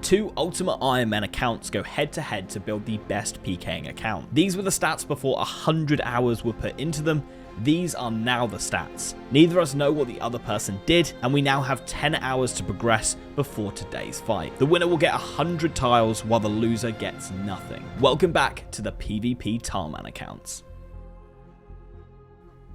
Two Ultimate Iron Man accounts go head to head to build the best PKing account. These were the stats before 100 hours were put into them. These are now the stats. Neither of us know what the other person did, and we now have 10 hours to progress before today's fight. The winner will get 100 tiles while the loser gets nothing. Welcome back to the PvP Tileman accounts.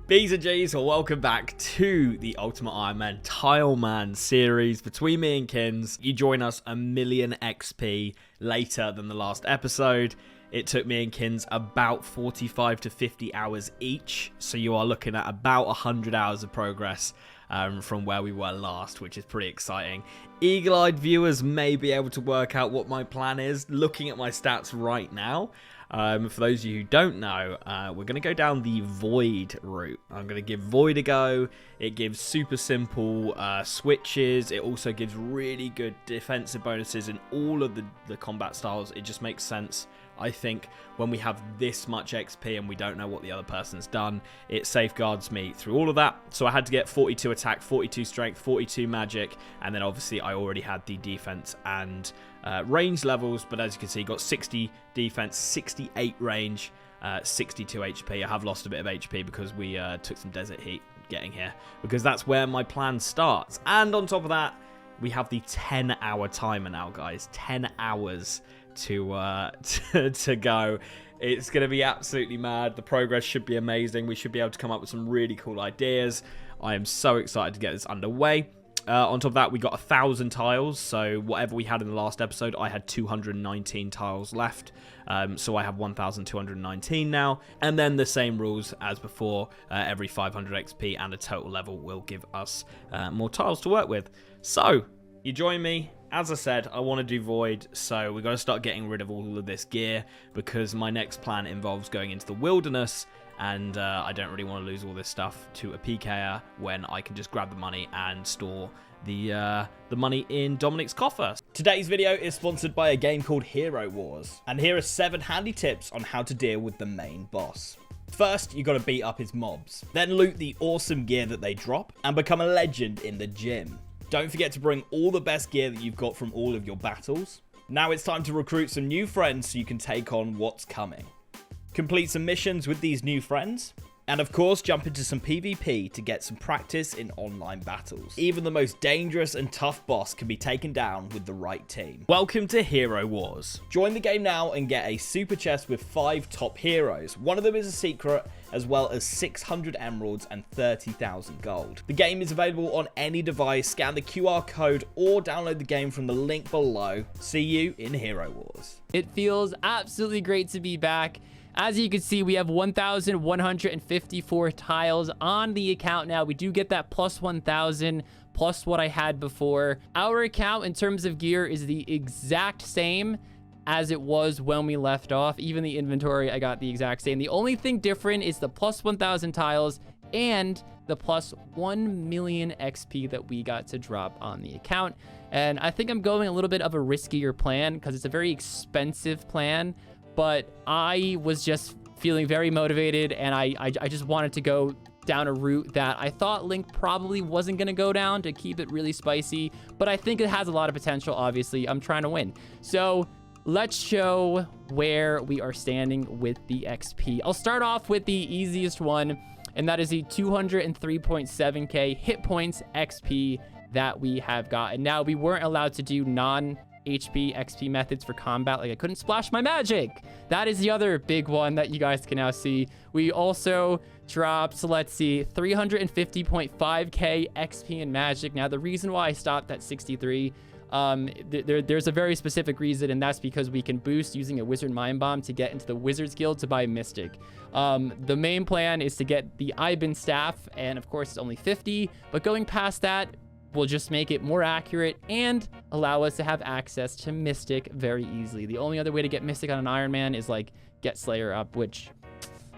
B's and G's, well, welcome back to the Ultimate Iron Man Tileman series between me and Kins. You join us a million XP later than the last episode. It took me and Kins about 45 to 50 hours each, so you are looking at about 100 hours of progress from where we were last, which is pretty exciting. Eagle-eyed viewers may be able to work out what my plan is, looking at my stats right now. For those of you who don't know, we're going to go down the Void route. I'm going to give Void a go. It gives super simple switches. It also gives really good defensive bonuses in all of the combat styles. It just makes sense, I think, when we have this much XP and we don't know what the other person's done. It safeguards me through all of that. So I had to get 42 attack, 42 strength, 42 magic, and then obviously I already had the defense and range levels, but as you can see, got 60 defense, 68 range, 62 HP. I have lost a bit of HP because we took some desert heat getting here, because that's where my plan starts. And on top of that, we have the 10-hour timer now, guys. 10 hours to go. It's going to be absolutely mad. The progress should be amazing. We should be able to come up with some really cool ideas. I am so excited to get this underway. On top of that, we got 1,000 tiles, so whatever we had in the last episode, I had 219 tiles left, so I have 1,219 now, and then the same rules as before. Every 500 XP and a total level will give us more tiles to work with. So, you join me. As I said, I want to do Void, so we've got to start getting rid of all of this gear, because my next plan involves going into the wilderness, and I don't really want to lose all this stuff to a PKer when I can just grab the money and store the money in Dominic's coffer. Today's video is sponsored by a game called Hero Wars, and here are 7 handy tips on how to deal with the main boss. First, you got to beat up his mobs, then loot the awesome gear that they drop, and become a legend in the gym. Don't forget to bring all the best gear that you've got from all of your battles. Now it's time to recruit some new friends so you can take on what's coming. Complete some missions with these new friends. And of course, jump into some PvP to get some practice in online battles. Even the most dangerous and tough boss can be taken down with the right team. Welcome to Hero Wars. Join the game now and get a super chest with 5 top heroes. One of them is a secret, as well as 600 emeralds and 30,000 gold. The game is available on any device. Scan the QR code or download the game from the link below. See you in Hero Wars. It feels absolutely great to be back. As you can see, we have 1,154 tiles on the account now. We do get that plus 1,000 plus what I had before. Our account in terms of gear is the exact same as it was when we left off. Even the inventory, I got the exact same. The only thing different is the plus 1,000 tiles and the plus 1 million XP that we got to drop on the account. And I think I'm going a little bit of a riskier plan because it's a very expensive plan. But I was just feeling very motivated, and I just wanted to go down a route that I thought Link probably wasn't going to go down to keep it really spicy. But I think it has a lot of potential, obviously. I'm trying to win. So let's show where we are standing with the XP. I'll start off with the easiest one, and that is the 203.7k hit points XP that we have gotten. Now, we weren't allowed to do non-HP XP methods for combat. Like, I couldn't splash my magic. That is the other big one that you guys can now see. We also dropped, let's see, 350.5k XP in magic. Now, the reason why I stopped at 63, there's a very specific reason, and that's because we can boost using a wizard mind bomb to get into the wizard's guild to buy mystic. The main plan is to get the Ibin staff, and of course it's only 50, but going past that will just make it more accurate and allow us to have access to Mystic very easily. The only other way to get Mystic on an Iron Man is like get Slayer up, which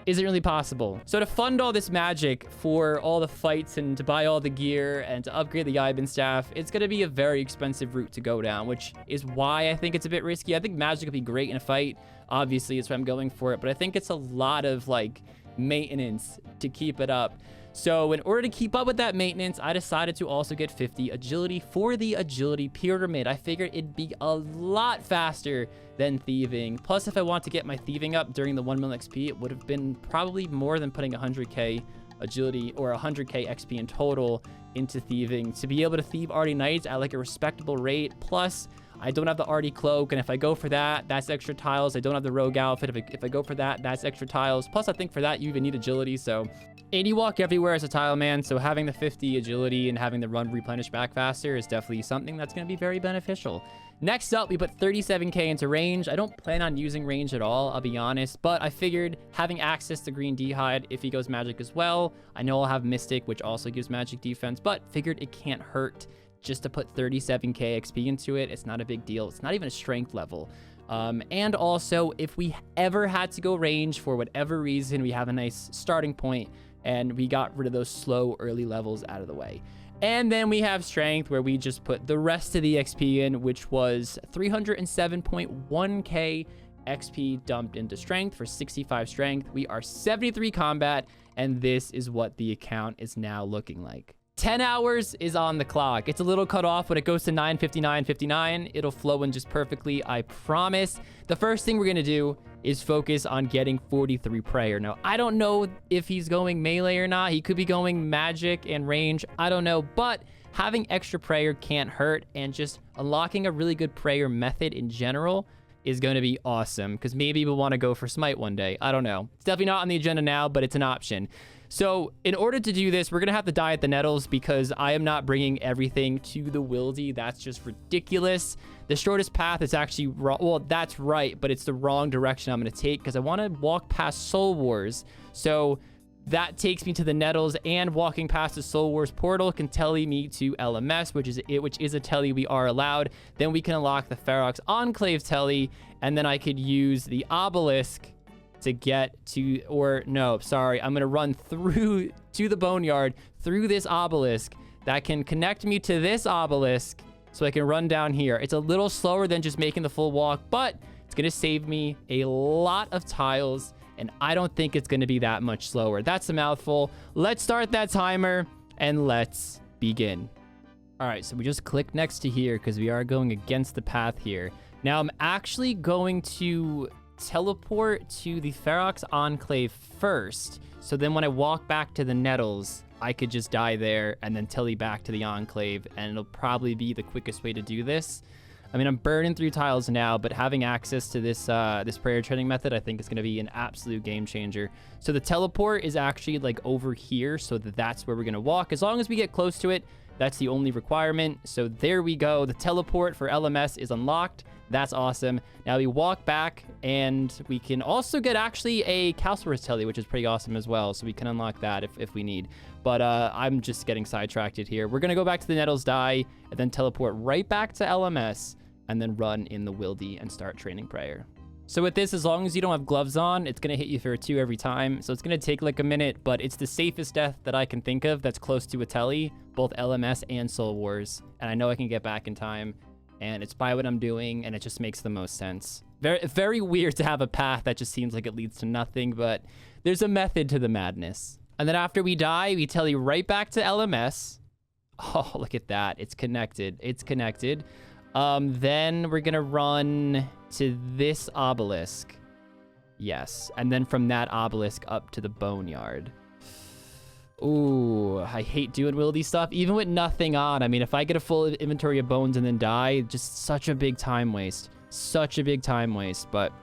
isn't really possible. So to fund all this magic for all the fights and to buy all the gear and to upgrade the Ibin staff, it's going to be a very expensive route to go down, which is why I think it's a bit risky. I think magic would be great in a fight. Obviously, it's why I'm going for it, but I think it's a lot of like maintenance to keep it up. So in order to keep up with that maintenance, I decided to also get 50 agility for the agility pyramid. I figured it'd be a lot faster than thieving. Plus, if I want to get my thieving up during the 1 million XP, it would have been probably more than putting 100k agility or 100k XP in total into thieving. To be able to thieve Arty Knights at like a respectable rate. Plus, I don't have the Arty Cloak, and if I go for that, that's extra tiles. I don't have the Rogue Outfit. If I go for that, that's extra tiles. Plus, I think for that, you even need agility, so... And you walk everywhere as a tile man, so having the 50 agility and having the run replenish back faster is definitely something that's going to be very beneficial. Next up, we put 37k into range. I don't plan on using range at all, I'll be honest, but I figured having access to green D-hide if he goes magic as well. I know I'll have mystic, which also gives magic defense, but figured it can't hurt just to put 37k XP into it. It's not a big deal. It's not even a strength level. And also, if we ever had to go range for whatever reason, we have a nice starting point and we got rid of those slow early levels out of the way. And then we have strength, where we just put the rest of the XP in, which was 307.1k XP dumped into strength for 65 strength. We are 73 combat, and this is what the account is now looking like. 10 hours is on the clock. It's a little cut off when it goes to 9:59:59. It'll flow in just perfectly, I promise. The first thing we're going to do is focus on getting 43 prayer. Now, I don't know if he's going melee or not. He could be going magic and range. I don't know, but having extra prayer can't hurt, and just unlocking a really good prayer method in general is going to be awesome, because maybe we'll want to go for smite one day. I don't know. It's definitely not on the agenda now, but it's an option. So in order to do this, we're going to have to die at the nettles, because I am not bringing everything to the wildy. That's just ridiculous. The shortest path is actually wrong. Well, that's right, but it's the wrong direction I'm going to take, because I want to walk past Soul Wars. So that takes me to the nettles, and walking past the Soul Wars portal can telly me to LMS, which is a telly we are allowed. Then we can unlock the Ferox Enclave telly, and then I could use the obelisk to get to, or no, sorry, I'm gonna run through to the boneyard through this obelisk that can connect me to this obelisk, so I can run down here. It's a little slower than just making the full walk, but it's gonna save me a lot of tiles, and I don't think it's gonna be that much slower. That's a mouthful. Let's start that timer and let's begin. All right, so we just click next to here because we are going against the path here. Now I'm actually going to teleport to the Ferox Enclave first, so then when I walk back to the nettles, I could just die there and then telly back to the Enclave, and it'll probably be the quickest way to do this. I mean, I'm burning through tiles now, but having access to this this prayer training method, I think is going to be an absolute game changer. So the teleport is actually like over here, so that's where we're going to walk. As long as we get close to it, that's the only requirement. So there we go. The teleport for LMS is unlocked. That's awesome. Now we walk back, and we can also get actually a Calciferous telly, which is pretty awesome as well. So we can unlock that if we need. But I'm just getting sidetracked here. We're going to go back to the Nettles die, and then teleport right back to LMS, and then run in the Wildy and start training prayer. So with this, as long as you don't have gloves on, it's going to hit you for a 2 every time. So it's going to take like a minute, but it's the safest death that I can think of that's close to a telly, both LMS and Soul Wars. And I know I can get back in time. And it's by what I'm doing, and it just makes the most sense. Very, very weird to have a path that just seems like it leads to nothing, but there's a method to the madness. And then after we die, we telly right back to LMS. Oh, look at that. It's connected. It's connected. Then we're going to run to this obelisk. Yes. And then from that obelisk up to the boneyard. Ooh, I hate doing wildy stuff, even with nothing on. I mean, if I get a full inventory of bones and then die, just such a big time waste. Such a big time waste, but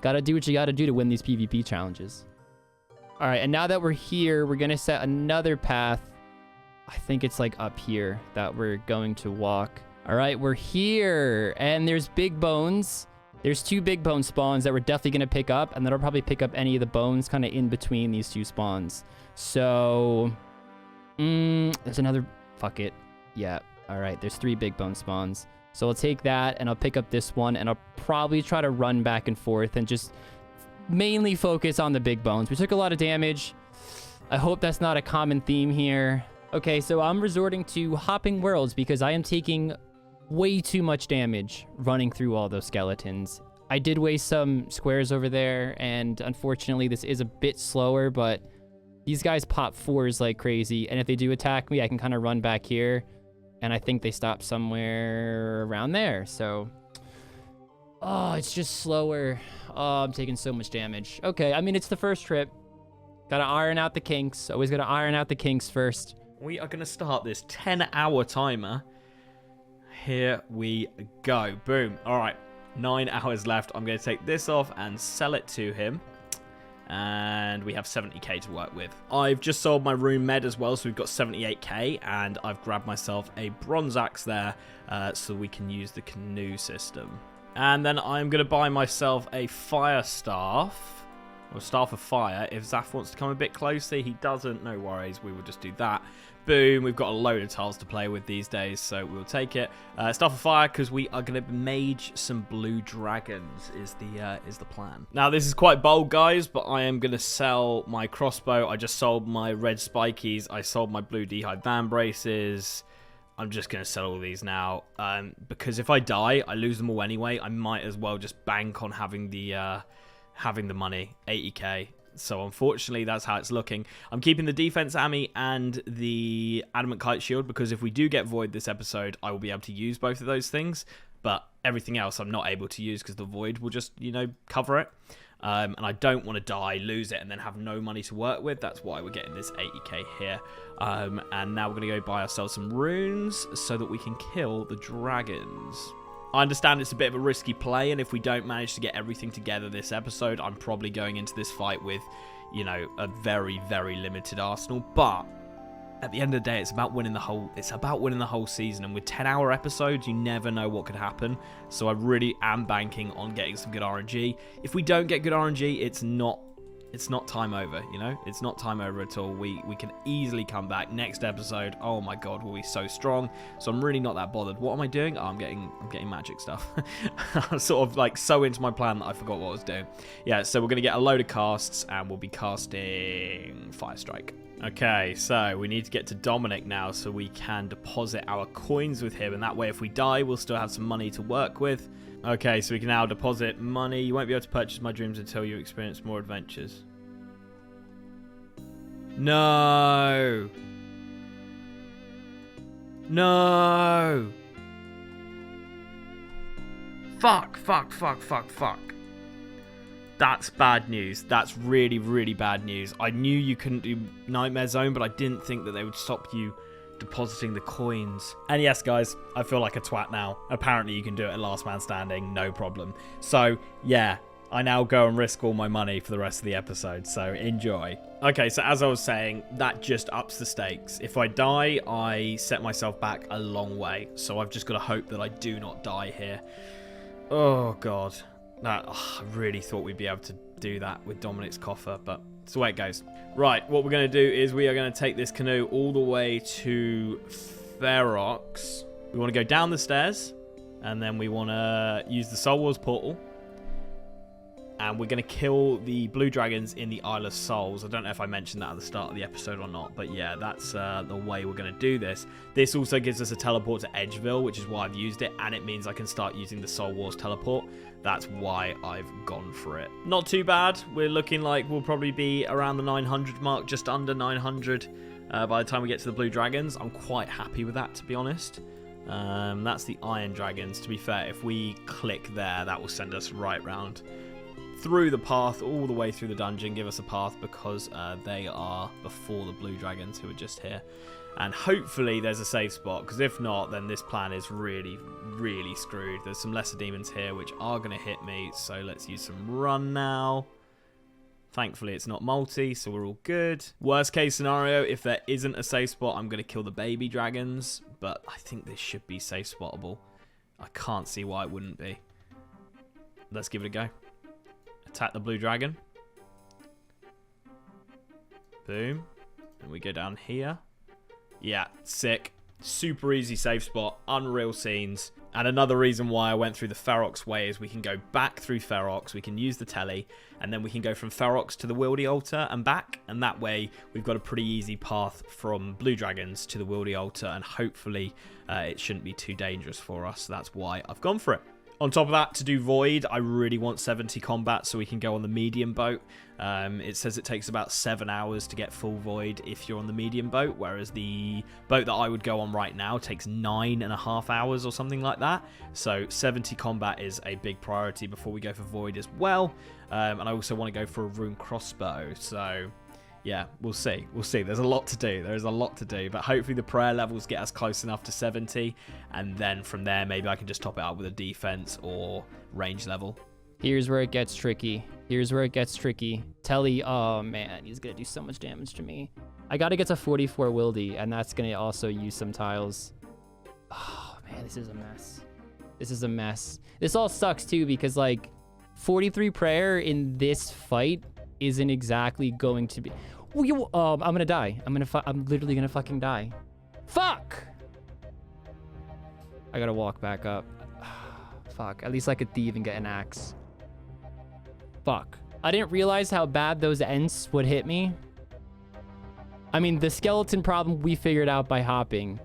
gotta do what you gotta do to win these PvP challenges. All right, and now that we're here, we're gonna set another path. I think it's like up here that we're going to walk. All right, we're here, and there's big bones. There's 2 big bone spawns that we're definitely gonna pick up, and then I'll probably pick up any of the bones kind of in between these 2 spawns. So, there's another, fuck it. Yeah, all right, there's 3 big bone spawns. So I'll take that, and I'll pick up this one, and I'll probably try to run back and forth and just mainly focus on the big bones. We took a lot of damage. I hope that's not a common theme here. Okay, so I'm resorting to hopping worlds because I am taking way too much damage running through all those skeletons. I did waste some squares over there, and unfortunately this is a bit slower, but These guys pop 4s like crazy, and if they do attack me, I can kind of run back here, and I think they stop somewhere around there. So, oh, it's just slower. Oh, I'm taking so much damage. Okay, I mean, it's the first trip. Gotta iron out the kinks. Always gotta iron out the kinks first. We are going to start this 10-hour timer. Here we go. Boom. All right. 9 hours left. I'm going to take this off and sell it to him. And we have 70k to work with. I've just sold my Rune med as well, so we've got 78k. And I've grabbed myself a bronze axe there so we can use the canoe system. And then I'm going to buy myself a fire staff. Or Staff of Fire. If Zaf wants to come a bit closer, he doesn't. No worries. We will just do that. Boom. We've got a load of tiles to play with these days, so we'll take it. Staff of Fire, because we are going to mage some blue dragons is the plan. Now, this is quite bold, guys, but I am going to sell my crossbow. I just sold my red spikies. I sold my blue dehyde van braces. I'm just going to sell all these now, because if I die, I lose them all anyway. I might as well just bank on having the money, 80k. So unfortunately, that's how it's looking. I'm keeping the defense ammy and the adamant kite shield because if we do get void this episode, I will be able to use both of those things. But everything else I'm not able to use because the void will just, cover it. And I don't want to die, lose it, and then have no money to work with. That's why we're getting this 80k here. And now we're going to go buy ourselves some runes so that we can kill the dragons. I understand it's a bit of a risky play, and if we don't manage to get everything together this episode, I'm probably going into this fight with, a very, very limited arsenal. But at the end of the day, it's about winning the whole season, and with 10-hour episodes, you never know what could happen. So I really am banking on getting some good RNG. If we don't get good RNG, it's not time over, It's not time over at all. We can easily come back. Next episode, oh my god, we'll be so strong. So I'm really not that bothered. What am I doing? Oh, I'm getting magic stuff. I'm sort of so into my plan that I forgot what I was doing. Yeah, so we're going to get a load of casts, and we'll be casting Fire Strike. Okay, so we need to get to Dominic now so we can deposit our coins with him, and that way if we die, we'll still have some money to work with. Okay, so we can now deposit money. You won't be able to purchase my dreams until you experience more adventures. No! No! Fuck. That's bad news. That's really, really bad news. I knew you couldn't do Nightmare Zone, but I didn't think that they would stop you depositing the coins. And yes, guys, I feel like a twat now. Apparently you can do it at last man standing, no problem. So yeah, I now go and risk all my money for the rest of the episode, so enjoy. Okay, so as I was saying, that just ups the stakes. If I die, I set myself back a long way, so I've just got to hope that I do not die here. Oh god, I really thought we'd be able to do that with Dominic's coffer, but it's the way it goes. Right, what we're going to do is we are going to take this canoe all the way to Ferox. We want to go down the stairs, and then we want to use the Soul Wars portal. And we're going to kill the blue dragons in the Isle of Souls. I don't know if I mentioned that at the start of the episode or not, but yeah, that's the way we're going to do this. This also gives us a teleport to Edgeville, which is why I've used it, and it means I can start using the Soul Wars teleport. That's why I've gone for it. Not too bad. We're looking like we'll probably be around the 900 mark, just under 900 by the time we get to the blue dragons. I'm quite happy with that, to be honest. That's the Iron Dragons. To be fair, if we click there, that will send us right round through the path, all the way through the dungeon, give us a path because they are before the blue dragons who are just here. And hopefully there's a safe spot, because if not, then this plan is really, really screwed. There's some lesser demons here which are going to hit me, so let's use some run now. Thankfully it's not multi, so we're all good. Worst case scenario, if there isn't a safe spot, I'm going to kill the baby dragons, but I think this should be safe spottable. I can't see why it wouldn't be. Let's give it a go. Attack the blue dragon. Boom. And we go down here. Yeah, sick. Super easy safe spot. Unreal scenes. And another reason why I went through the Ferox way is we can go back through Ferox. We can use the telly. And then we can go from Ferox to the Wildy Altar and back. And that way we've got a pretty easy path from blue dragons to the Wildy Altar. And hopefully it shouldn't be too dangerous for us. That's why I've gone for it. On top of that, to do Void, I really want 70 combat so we can go on the medium boat. It says it takes about 7 hours to get full Void if you're on the medium boat, whereas the boat that I would go on right now takes 9.5 hours or something like that. So 70 combat is a big priority before we go for Void as well. And I also want to go for a Rune crossbow. So yeah, we'll see. We'll see. There's a lot to do. There is a lot to do. But hopefully the prayer levels get us close enough to 70. And then from there, maybe I can just top it up with a defense or range level. Here's where it gets tricky. Here's where it gets tricky. Telly, oh man, he's going to do so much damage to me. I got to get to 44 wildy, and that's going to also use some tiles. Oh man, this is a mess. This is a mess. This all sucks too because like 43 prayer in this fight isn't exactly going to be... I'm gonna die. I'm literally gonna fucking die. Fuck! I gotta walk back up. Fuck. At least I could thieve and get an axe. Fuck. I didn't realize how bad those ents would hit me. I mean, the skeleton problem we figured out by hopping.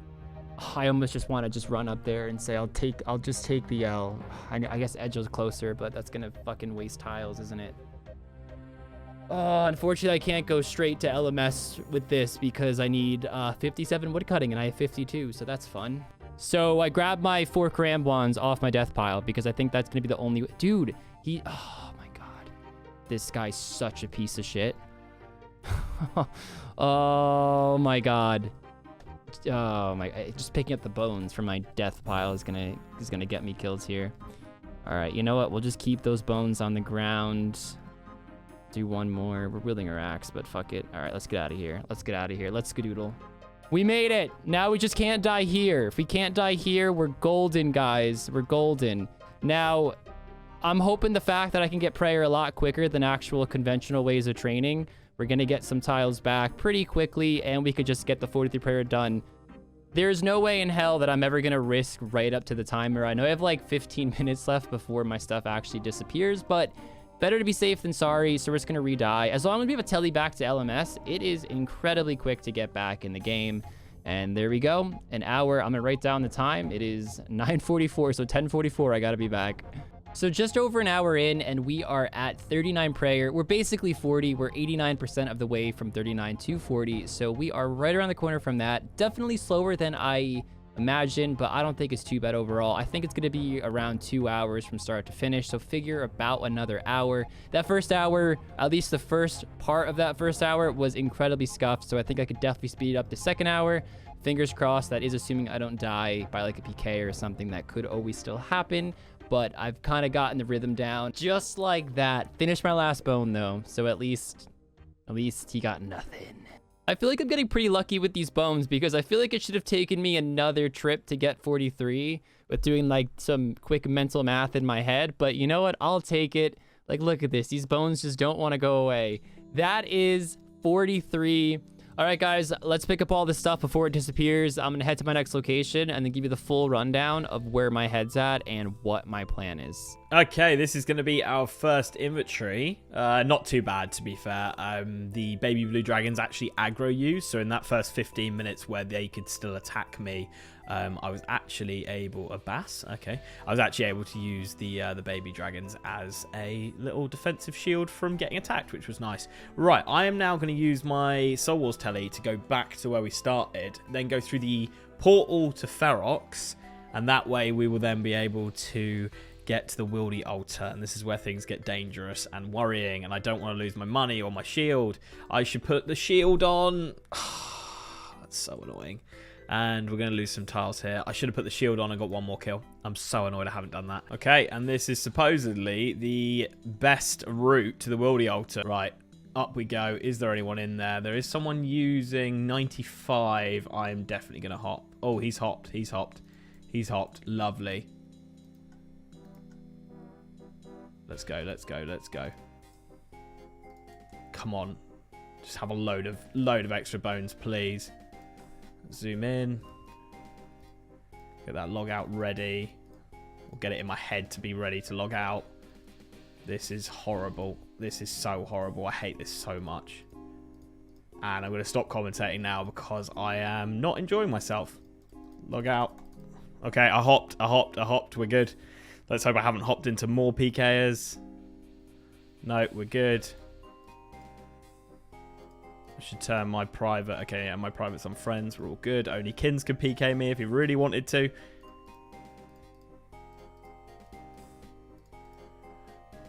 I almost just want to just run up there and say I'll just take the L. I guess Edge was closer, but that's gonna fucking waste tiles, isn't it? Oh, unfortunately, I can't go straight to LMS with this because I need 57 woodcutting and I have 52, so that's fun. So I grabbed my 4 Karambwans off my death pile because I think that's going to be the only... Dude, oh my god. This guy's such a piece of shit. Oh my god. Oh my... Just picking up the bones from my death pile is gonna get me kills here. Alright, you know what? We'll just keep those bones on the ground. Do one more. We're wielding our axe, but fuck it. All right, let's get out of here. Let's get out of here. Let's skadoodle. We made it. Now we just can't die here. If we can't die here, we're golden, guys. We're golden. Now, I'm hoping the fact that I can get prayer a lot quicker than actual conventional ways of training. We're going to get some tiles back pretty quickly, and we could just get the 43 prayer done. There's no way in hell that I'm ever going to risk right up to the timer. I know I have like 15 minutes left before my stuff actually disappears, but... better to be safe than sorry, so we're just going to re-die. As long as we have a telly back to LMS, it is incredibly quick to get back in the game. And there we go. An hour. I'm going to write down the time. It is 9:44, so 10:44. I got to be back. So just over an hour in, and we are at 39 prayer. We're basically 40. We're 89% of the way from 39 to 40. So we are right around the corner from that. Definitely slower than I imagined, but I don't think it's too bad overall. I think it's going to be around 2 hours from start to finish, so figure about another hour. That first hour, at least the first part of that first hour, was incredibly scuffed, so I think I could definitely speed up the second hour. Fingers crossed. That is assuming I don't die by like a PK or something. That could always still happen, but I've kind of gotten the rhythm down just like that. Finished my last bone though, so at least he got nothing. I feel like I'm getting pretty lucky with these bones because I feel like it should have taken me another trip to get 43 with doing like some quick mental math in my head. But you know what? I'll take it. Like, look at this. These bones just don't want to go away. That is 43. All right, guys, let's pick up all this stuff before it disappears. I'm going to head to my next location and then give you the full rundown of where my head's at and what my plan is. Okay, this is going to be our first inventory. Not too bad, to be fair. The baby blue dragons actually aggro you, so in that first 15 minutes where they could still attack me, I was actually able... A bass? Okay. I was actually able to use the baby dragons as a little defensive shield from getting attacked, which was nice. Right, I am now going to use my Soul Wars telly to go back to where we started, then go through the portal to Ferox, and that way we will then be able to get to the Wildy altar, and this is where things get dangerous and worrying, and I don't want to lose my money or my shield. I should put the shield on. That's so annoying. And we're going to lose some tiles here. I should have put the shield on and got one more kill. I'm so annoyed I haven't done that. Okay, and this is supposedly the best route to the Wildy altar. Right, up we go. Is there anyone in there? There is someone using 95. I'm definitely going to hop. Oh, he's hopped. He's hopped. He's hopped. Lovely. Let's go, let's go, let's go. Come on. Just have a load of extra bones, please. Zoom in. Get that log out ready. We'll get it in my head to be ready to log out. This is horrible. This is so horrible. I hate this so much. And I'm going to stop commentating now because I am not enjoying myself. Log out. Okay, I hopped. We're good. Let's hope I haven't hopped into more PKers. No, we're good. I should turn my private. Okay, yeah, my private's on friends. We're all good. Only Kins could PK me if he really wanted to.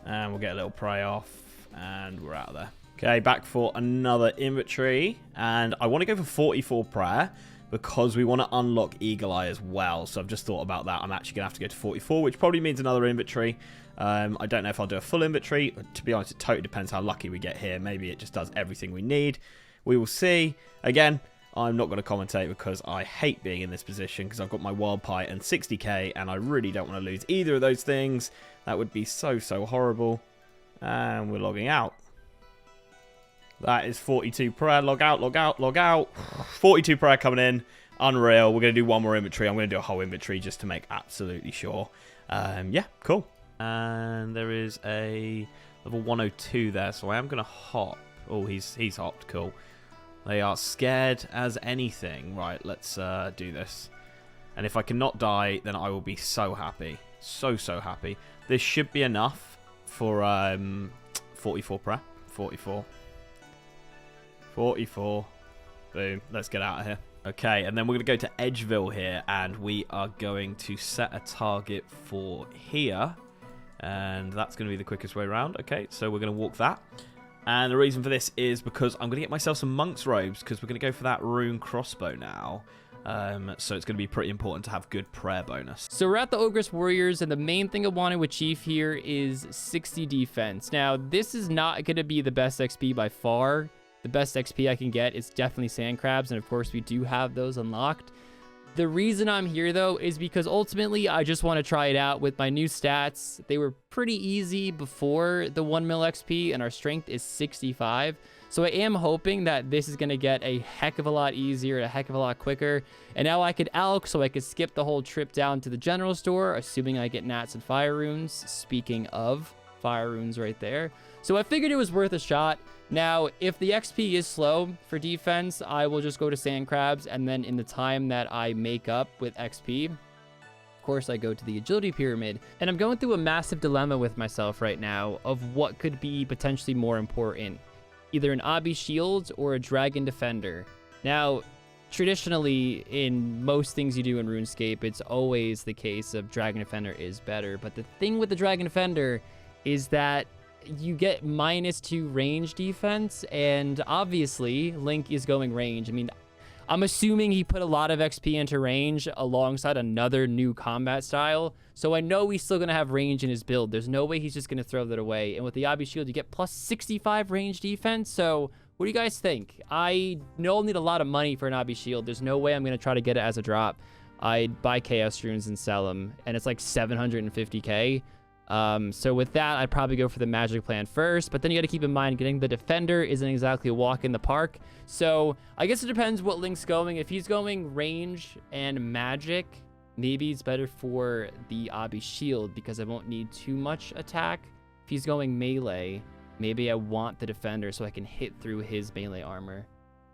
And we'll get a little prey off. And we're out of there. Okay, back for another inventory. And I want to go for 44 prayer because we want to unlock Eagle Eye as well. So I've just thought about that. I'm actually going to have to go to 44, which probably means another inventory. I don't know if I'll do a full inventory. To be honest, it totally depends how lucky we get here. Maybe it just does everything we need. We will see. Again, I'm not going to commentate because I hate being in this position because I've got my wild pie and 60k and I really don't want to lose either of those things. That would be so horrible. And we're logging out. That is 42 prayer. Log out, log out, log out. 42 prayer coming in. Unreal. We're going to do one more inventory. I'm going to do a whole inventory just to make absolutely sure. Yeah, cool. And there is a level 102 there, so I am going to hop. Oh, he's hopped. Cool. They are scared as anything. Right, let's do this. And if I cannot die, then I will be so happy. So happy. This should be enough for 44 prayer. 44. 44. Boom. Let's get out of here. Okay, and then we're going to go to Edgeville here, and we are going to set a target for here. And that's going to be the quickest way around. Okay, so we're going to walk that. And the reason for this is because I'm going to get myself some monk's robes because we're going to go for that rune crossbow now. So it's going to be pretty important to have good prayer bonus. So we're at the Ogress Warriors, and the main thing I want to achieve here is 60 defense. Now, this is not going to be the best XP by far. The best XP I can get is definitely sand crabs, and of course we do have those unlocked. The reason I'm here, though, is because ultimately I just want to try it out with my new stats. They were pretty easy before the 1 mil XP, and our strength is 65. So I am hoping that this is going to get a heck of a lot easier, a heck of a lot quicker. And now I could alch, so I could skip the whole trip down to the general store, assuming I get gnats and fire runes. Speaking of fire runes right there. So I figured it was worth a shot. Now, if the XP is slow for defense, I will just go to sand crabs, and then in the time that I make up with XP, of course, I go to the agility pyramid. And I'm going through a massive dilemma with myself right now of what could be potentially more important, either an obby shield or a dragon defender. Now, traditionally, in most things you do in RuneScape, it's always the case of dragon defender is better. But the thing with the dragon defender is that you get -2 range defense, and obviously Link is going range. I mean, I'm assuming he put a lot of XP into range alongside another new combat style, so I know he's still going to have range in his build. There's no way he's just going to throw that away. And with the obby shield, you get plus 65 range defense. So what do you guys think? I know I'll need a lot of money for an obby shield. There's no way I'm going to try to get it as a drop. I'd buy chaos runes and sell them, and it's like 750k. So with that, I'd probably go for the magic plan first, but then you got to keep in mind getting the defender isn't exactly a walk in the park. So I guess it depends what Link's going. If he's going range and magic, maybe it's better for the obby shield because I won't need too much attack. If he's going melee, maybe I want the defender so I can hit through his melee armor.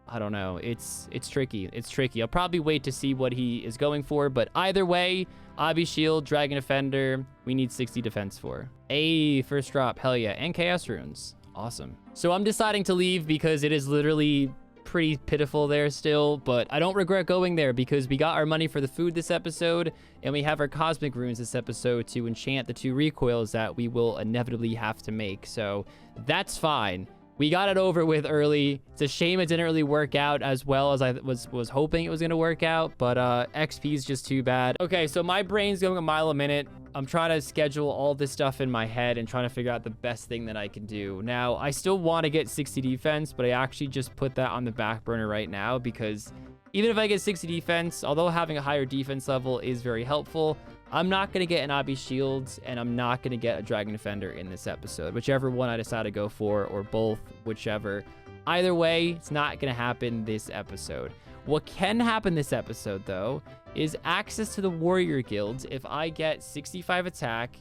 I don't know. It's tricky. It's tricky. I'll probably wait to see what he is going for, but either way, obby shield, dragon defender, we need 60 defense for. Hey, first drop. Hell yeah. And chaos runes. Awesome. So I'm deciding to leave because it is literally pretty pitiful there still, but I don't regret going there because we got our money for the food this episode, and we have our cosmic runes this episode to enchant the 2 recoils that we will inevitably have to make. So that's fine. We got it over with early. It's a shame it didn't really work out as well as I was hoping it was going to work out, but XP is just too bad. Okay, so my brain's going a mile a minute. I'm trying to schedule all this stuff in my head and trying to figure out the best thing that I can do. Now, I still want to get 60 defense, but I actually just put that on the back burner right now because even if I get 60 defense, although having a higher defense level is very helpful, I'm not going to get an obby shield, and I'm not going to get a dragon defender in this episode. Whichever one I decide to go for, or both, whichever. Either way, it's not going to happen this episode. What can happen this episode, though, is access to the warrior guilds. If I get 65 attack,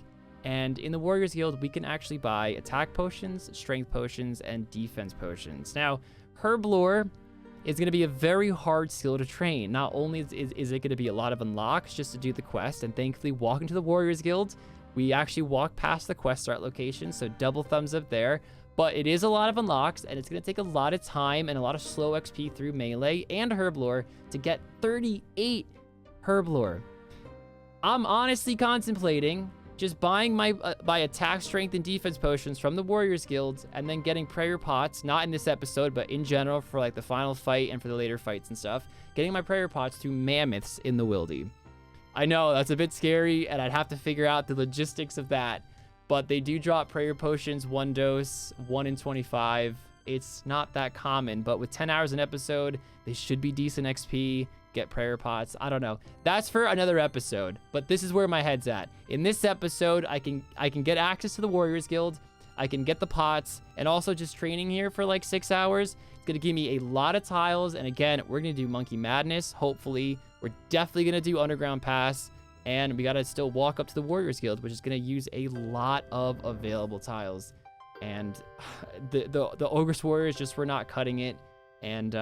and in the warriors guild, we can actually buy attack potions, strength potions, and defense potions. Now, herb lore is going to be a very hard skill to train. Not only is it going to be a lot of unlocks just to do the quest, and thankfully walking to the Warriors Guild We actually walk past the quest start location, so double thumbs up there. But it is a lot of unlocks, and it's going to take a lot of time and a lot of slow XP through melee and herblore to get 38 herblore. I'm honestly contemplating just buying my attack, strength, and defense potions from the Warriors Guild, and then getting prayer pots, not in this episode, but in general for like the final fight and for the later fights and stuff, getting my prayer pots through mammoths in the wildy. I know that's a bit scary, and I'd have to figure out the logistics of that. But they do drop prayer potions, 1 dose, 1 in 25. It's not that common, but with 10 hours an episode, they should be decent XP, get prayer pots. I don't know. That's for another episode, but this is where my head's at. In this episode, I can get access to the Warriors Guild, I can get the pots, and also just training here for like 6 hours. It's gonna give me a lot of tiles, and again, we're gonna do Monkey Madness, hopefully. We're definitely gonna do Underground Pass. And we gotta still walk up to the Warriors Guild, which is gonna use a lot of available tiles. And the Ogress Warriors just were not cutting it. And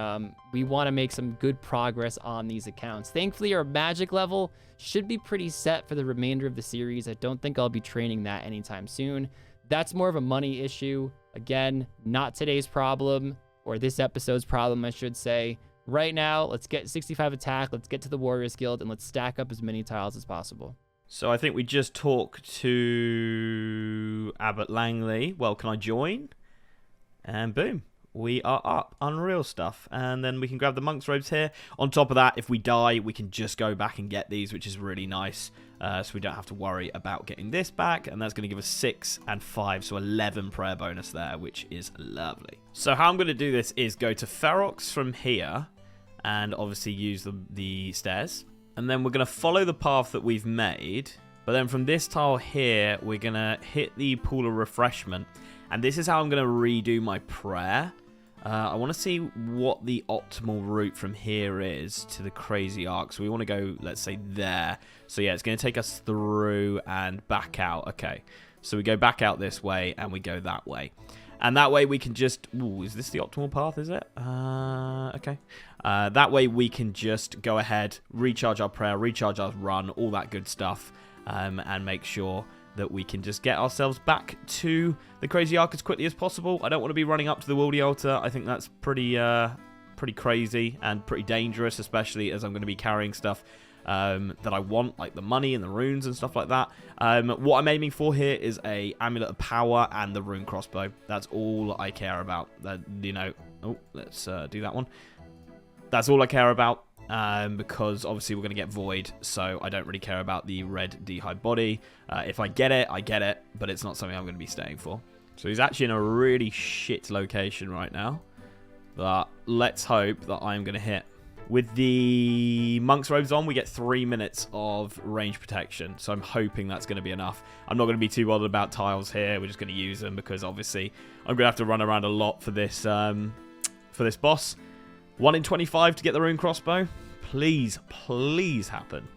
we want to make some good progress on these accounts. Thankfully, our magic level should be pretty set for the remainder of the series. I don't think I'll be training that anytime soon. That's more of a money issue. Again, not today's problem, or this episode's problem, I should say. Right now, let's get 65 attack, let's get to the Warriors Guild, and let's stack up as many tiles as possible. So I think we just talked to Abbott Langley. Well, can I join? And boom, we are up. Unreal stuff. And then we can grab the monk's robes here. On top of that, if we die, we can just go back and get these, which is really nice. So we don't have to worry about getting this back. And that's going to give us 6 and 5, so 11 prayer bonus there, which is lovely. So how I'm going to do this is go to Ferox from here, and obviously use the stairs. And then we're going to follow the path that we've made. But then from this tile here, we're going to hit the pool of refreshment. And this is how I'm going to redo my prayer. I want to see what the optimal route from here is to the crazy arc. So we want to go, let's say, there. So yeah, it's going to take us through and back out. Okay, so we go back out this way and we go that way. And that way we can just... Ooh, is this the optimal path, is it? Okay. That way we can just go ahead, recharge our prayer, recharge our run, all that good stuff, and make sure that we can just get ourselves back to the crazy arc as quickly as possible. I don't want to be running up to the Wildy Altar. I think that's pretty crazy and pretty dangerous, especially as I'm going to be carrying stuff that I want, like the money and the runes and stuff like that. What I'm aiming for here is a Amulet of Power and the rune crossbow. That's all I care about. You know, oh, let's do that one. That's all I care about, because obviously we're going to get void, so I don't really care about the red D'hide body. If I get it, I get it, but it's not something I'm going to be staying for. So he's actually in a really shit location right now, but let's hope that I'm going to hit. With the monk's robes on, we get 3 minutes of range protection, so I'm hoping that's going to be enough. I'm not going to be too bothered about tiles here. We're just going to use them because obviously I'm going to have to run around a lot for this boss. 1 in 25 to get the rune crossbow. Please, please happen.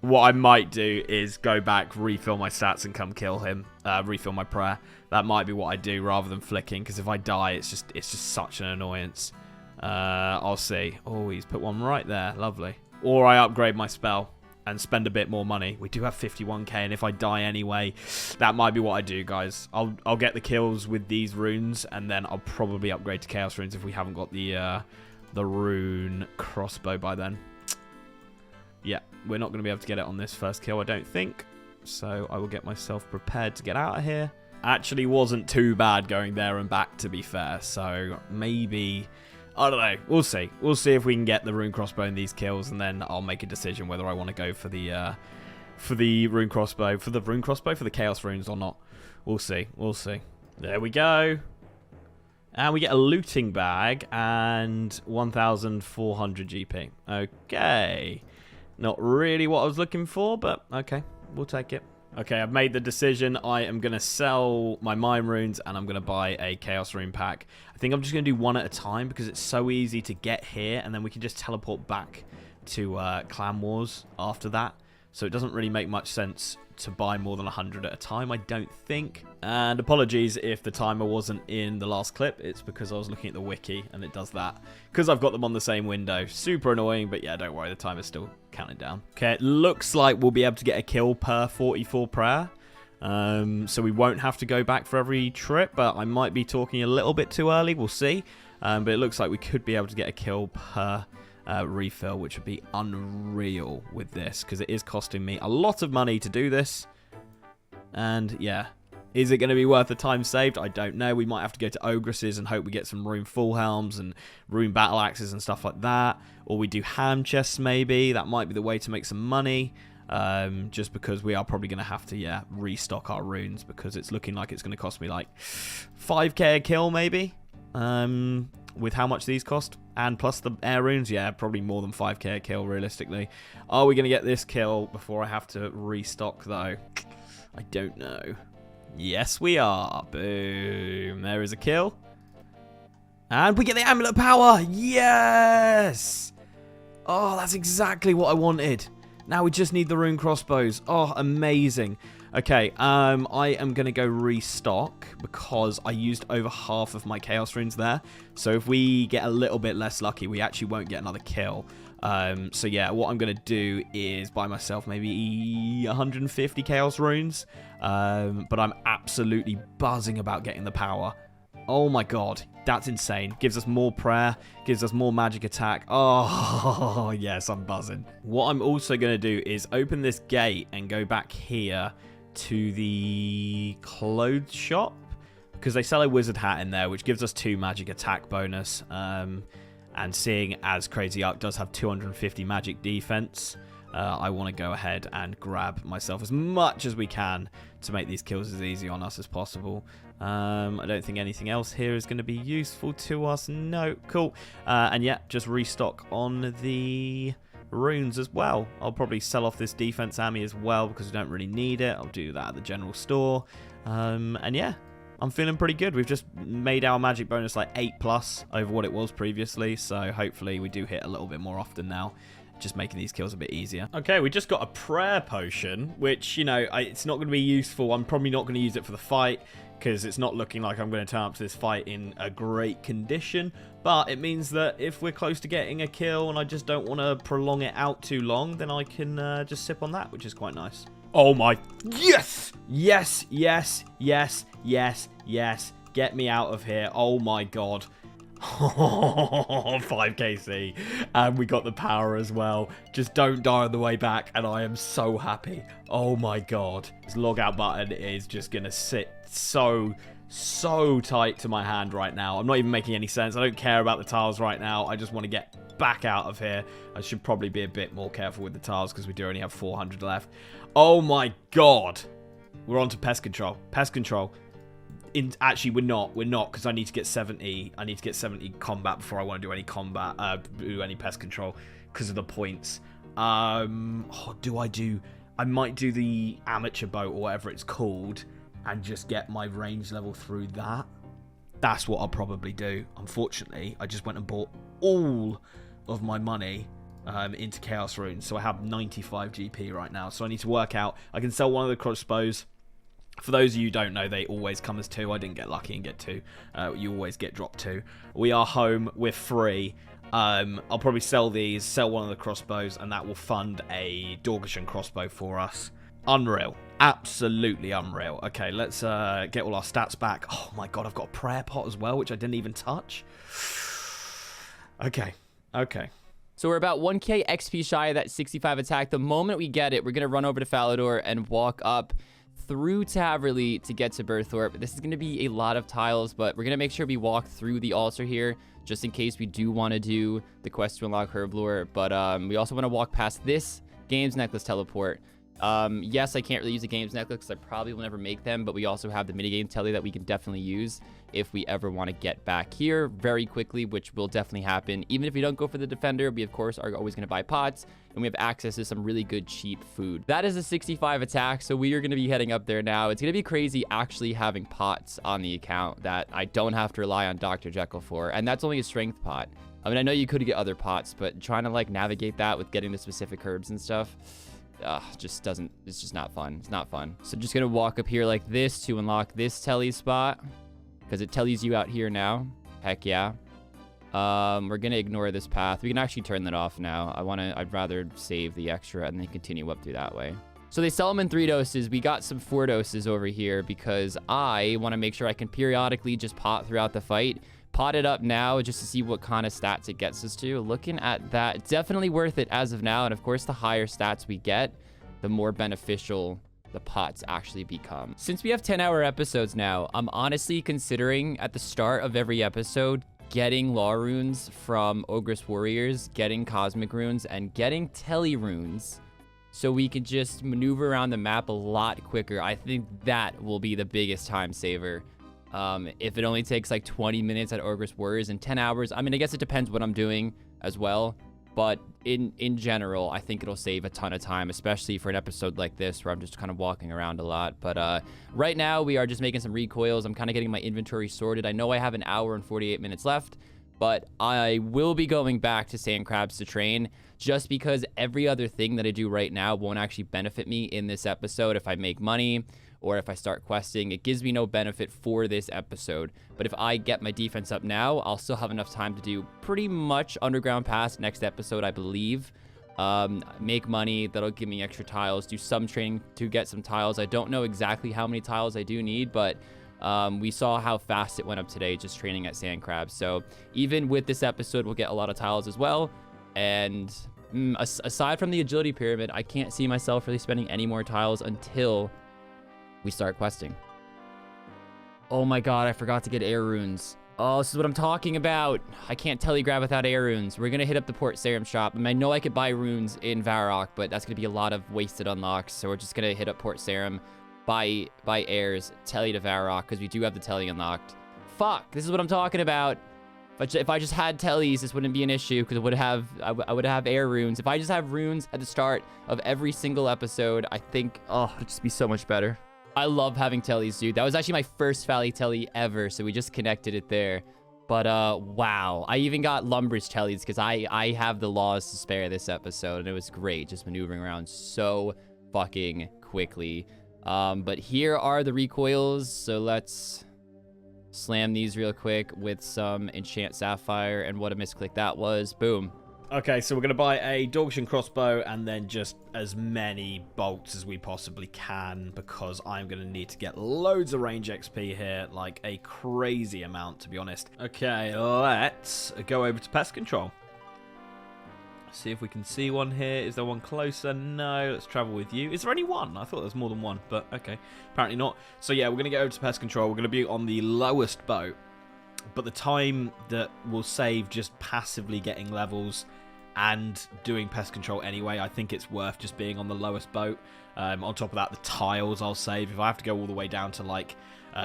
What I might do is go back, refill my stats, and come kill him. Refill my prayer. That might be what I do rather than flicking, because if I die, it's just such an annoyance. I'll see. Oh, he's put one right there. Lovely. Or I upgrade my spell and spend a bit more money. We do have 51k, and if I die anyway, that might be what I do, guys. I'll get the kills with these runes, and then I'll probably upgrade to chaos runes if we haven't got the rune crossbow by then. Yeah, we're not going to be able to get it on this first kill, I don't think. So I will get myself prepared to get out of here. Actually wasn't too bad going there and back, to be fair. So maybe... I don't know. We'll see. We'll see if we can get the rune crossbow in these kills, and then I'll make a decision whether I want to go for the rune crossbow, for the chaos runes or not. We'll see. We'll see. There we go. And we get a looting bag and 1,400 GP. Okay. Not really what I was looking for, but okay. We'll take it. Okay, I've made the decision. I am going to sell my mine runes and I'm going to buy a chaos rune pack. I think I'm just going to do one at a time because it's so easy to get here and then we can just teleport back to Clan Wars after that. So it doesn't really make much sense to buy more than 100 at a time, I don't think. And apologies if the timer wasn't in the last clip. It's because I was looking at the wiki and it does that. Because I've got them on the same window. Super annoying, but yeah, don't worry. The timer's still counting down. Okay, it looks like we'll be able to get a kill per 44 prayer. So we won't have to go back for every trip, but I might be talking a little bit too early. We'll see. But it looks like we could be able to get a kill per refill, which would be unreal with this, because it is costing me a lot of money to do this. And yeah, is it going to be worth the time saved? I don't know. We might have to go to ogresses and hope we get some rune full helms and rune battle axes and stuff like that. Or we do ham chests maybe. That might be the way to make some money. Just because we are probably going to have to, yeah, restock our runes, because it's looking like it's going to cost me like 5k a kill maybe. With how much these cost, and plus the air runes, yeah, probably more than 5k a kill realistically. Are we going to get this kill before I have to restock though? I don't know. Yes, we are. Boom. There is a kill. And we get the amulet power. Yes. Oh, that's exactly what I wanted. Now we just need the rune crossbows. Oh, amazing. Okay, I am going to go restock because I used over half of my chaos runes there. So if we get a little bit less lucky, we actually won't get another kill. So yeah, what I'm going to do is buy myself maybe 150 chaos runes. But I'm absolutely buzzing about getting the power. Oh my god, that's insane. Gives us more prayer, gives us more magic attack. Oh, yes, I'm buzzing. What I'm also going to do is open this gate and go back here to the clothes shop, because they sell a wizard hat in there, which gives us 2 magic attack bonus. And seeing as Crazy Ark does have 250 magic defense, I want to go ahead and grab myself as much as we can to make these kills as easy on us as possible. I don't think anything else here is going to be useful to us. No, cool. And yeah, just restock on the runes as well. I'll probably sell off this defense army as well because we don't really need it. I'll do that at the general store. And yeah, I'm feeling pretty good. We've just made our magic bonus like 8+ over what it was previously. So hopefully we do hit a little bit more often now. Just making these kills a bit easier. Okay, we just got a prayer potion, which, you know, it's not going to be useful. I'm probably not going to use it for the fight because it's not looking like I'm going to turn up to this fight in a great condition. But it means that if we're close to getting a kill and I just don't want to prolong it out too long, then I can just sip on that, which is quite nice. Oh my... Yes! Yes, yes, yes, yes, yes. Get me out of here. Oh my god. 5kc, and we got the power as well. Just don't die on the way back, and I am so happy. Oh my god, this log out button is just gonna sit so tight to my hand right now. I'm not even making any sense. I don't care about the tiles right now. I just want to get back out of here. I should probably be a bit more careful with the tiles because we do only have 400 left. Oh my god, we're on to pest control. Pest control. Actually, we're not, because I need to get 70. I need to get 70 combat before I want to do any combat, do any pest control, because of the points. I might do the amateur boat or whatever it's called, and just get my range level through that. That's what I'll probably do. Unfortunately, I just went and bought all of my money into chaos runes, so I have 95 GP right now. So I need to work out. I can sell one of the crossbows. For those of you who don't know, they always come as 2. I didn't get lucky and get 2. You always get dropped 2. We are home. We're free. I'll probably sell these, sell one of the crossbows, and that will fund a Dorgashan crossbow for us. Unreal. Absolutely unreal. Okay, let's get all our stats back. Oh my god, I've got a prayer pot as well, which I didn't even touch. Okay. So we're about 1k XP shy of that 65 attack. The moment we get it, we're going to run over to Falador and walk up through Taverley to get to Berthorpe. This is going to be a lot of tiles, but we're going to make sure we walk through the altar here just in case we do want to do the quest to unlock Herblore. But we also want to walk past this Games Necklace teleport. Yes, I can't really use a Games Necklace because I probably will never make them, but we also have the minigame telly that we can definitely use if we ever want to get back here very quickly, which will definitely happen. Even if we don't go for the Defender, we of course are always going to buy pots, and we have access to some really good cheap food. That is a 65 attack, so we are going to be heading up there now. It's going to be crazy actually having pots on the account that I don't have to rely on Dr. Jekyll for, and that's only a strength pot. I mean, I know you could get other pots, but trying to like navigate that with getting the specific herbs and stuff, it's just not fun. It's not fun. So just gonna walk up here like this to unlock this telly spot, because it tells you out here now. Heck yeah. We're gonna ignore this path. We can actually turn that off now. I'd rather save the extra and then continue up through that way. So they sell them in 3 doses. We got some 4 doses over here because I want to make sure I can periodically just pot throughout the fight. Pot it up now just to see what kind of stats it gets us to. Looking at that, definitely worth it as of now. And of course, the higher stats we get, the more beneficial the pots actually become. Since we have 10-hour episodes now, I'm honestly considering at the start of every episode getting law runes from Ogress Warriors, getting cosmic runes, and getting tele runes, so we can just maneuver around the map a lot quicker. I think that will be the biggest time saver. If it only takes like 20 minutes at Ogress Warriors and 10 hours, I mean, I guess it depends what I'm doing as well. But in general, I think it'll save a ton of time, especially for an episode like this where I'm just kind of walking around a lot. But right now, we are just making some recoils. I'm kind of getting my inventory sorted. I know I have an hour and 48 minutes left, but I will be going back to sand crabs to train just because every other thing that I do right now won't actually benefit me in this episode. If I make money or if I start questing, it gives me no benefit for this episode. But if I get my defense up now, I'll still have enough time to do pretty much underground pass next episode, I believe. Make money, that'll give me extra tiles, do some training to get some tiles. I don't know exactly how many tiles I do need, but we saw how fast it went up today just training at sand crabs. So even with this episode, we'll get a lot of tiles as well. And aside from the agility pyramid, I can't see myself really spending any more tiles until we start questing. Oh my god, I forgot to get air runes. Oh, this is what I'm talking about. I can't telegrab without air runes. We're gonna hit up the Port Sarum shop. I mean, I know I could buy runes in Varrock, but that's gonna be a lot of wasted unlocks. So we're just gonna hit up Port Sarum, buy airs, telly to Varrock, because we do have the telly unlocked. Fuck, this is what I'm talking about. If I just had tellies, this wouldn't be an issue because I would have air runes. If I just have runes at the start of every single episode, I think, oh, it'd just be so much better. I love having tellies, dude. That was actually my first Valley telly ever, so we just connected it there. But, wow. I even got Lumbridge tellies because I have the laws to spare this episode, and it was great just maneuvering around so fucking quickly. But here are the recoils, so let's slam these real quick with some Enchant Sapphire, and what a misclick that was. Boom. Okay, so we're going to buy a Dogshun crossbow and then just as many bolts as we possibly can because I'm going to need to get loads of range XP here, like a crazy amount, to be honest. Okay, let's go over to Pest Control. See if we can see one here. Is there one closer? No, let's travel with you. Is there only one? I thought there was more than one, but okay, apparently not. So yeah, we're going to get over to Pest Control. We're going to be on the lowest boat, but the time that we'll save just passively getting levels and doing pest control anyway, I think it's worth just being on the lowest boat. On top of that, the tiles I'll save. If I have to go all the way down to like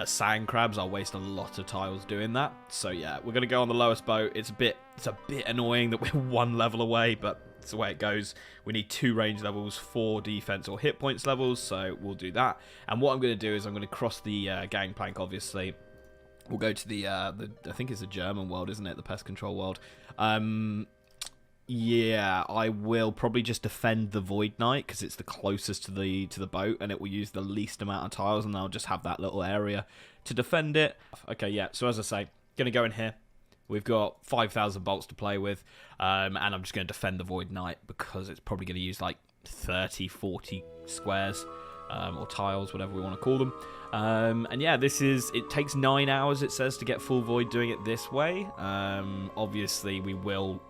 sand crabs, I'll waste a lot of tiles doing that. So yeah, we're gonna go on the lowest boat. It's a bit annoying that we're 1 level away, but it's the way it goes. We need 2 range levels, 4 defense or hit points levels, so we'll do that. And what I'm gonna do is I'm gonna cross the gangplank, obviously. We'll go to the I think it's the German world, isn't it? The pest control world. Yeah, I will probably just defend the Void Knight because it's the closest to the boat and it will use the least amount of tiles, and I'll just have that little area to defend it. Okay, yeah, so as I say, gonna go in here. We've got 5,000 bolts to play with, and I'm just going to defend the Void Knight because it's probably going to use like 30, 40 squares. Or tiles, whatever we want to call them. And yeah, it takes 9 hours, it says, to get full void doing it this way. Obviously, we will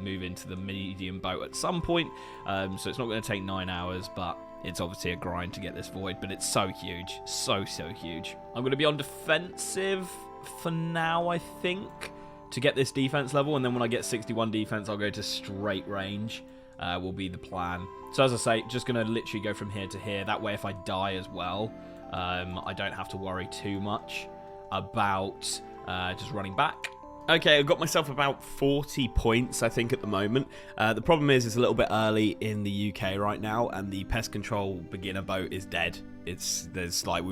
move into the medium boat at some point, so it's not going to take 9 hours, but it's obviously a grind to get this void, but it's so huge, so huge. I'm going to be on defensive for now, I think, to get this defense level, and then when I get 61 defense, I'll go to straight range. Will be the plan. So as I say, just going to literally go from here to here. That way, if I die as well, I don't have to worry too much about just running back. Okay, I've got myself about 40 points, I think, at the moment. The problem is it's a little bit early in the UK right now, and the pest control beginner boat is dead. We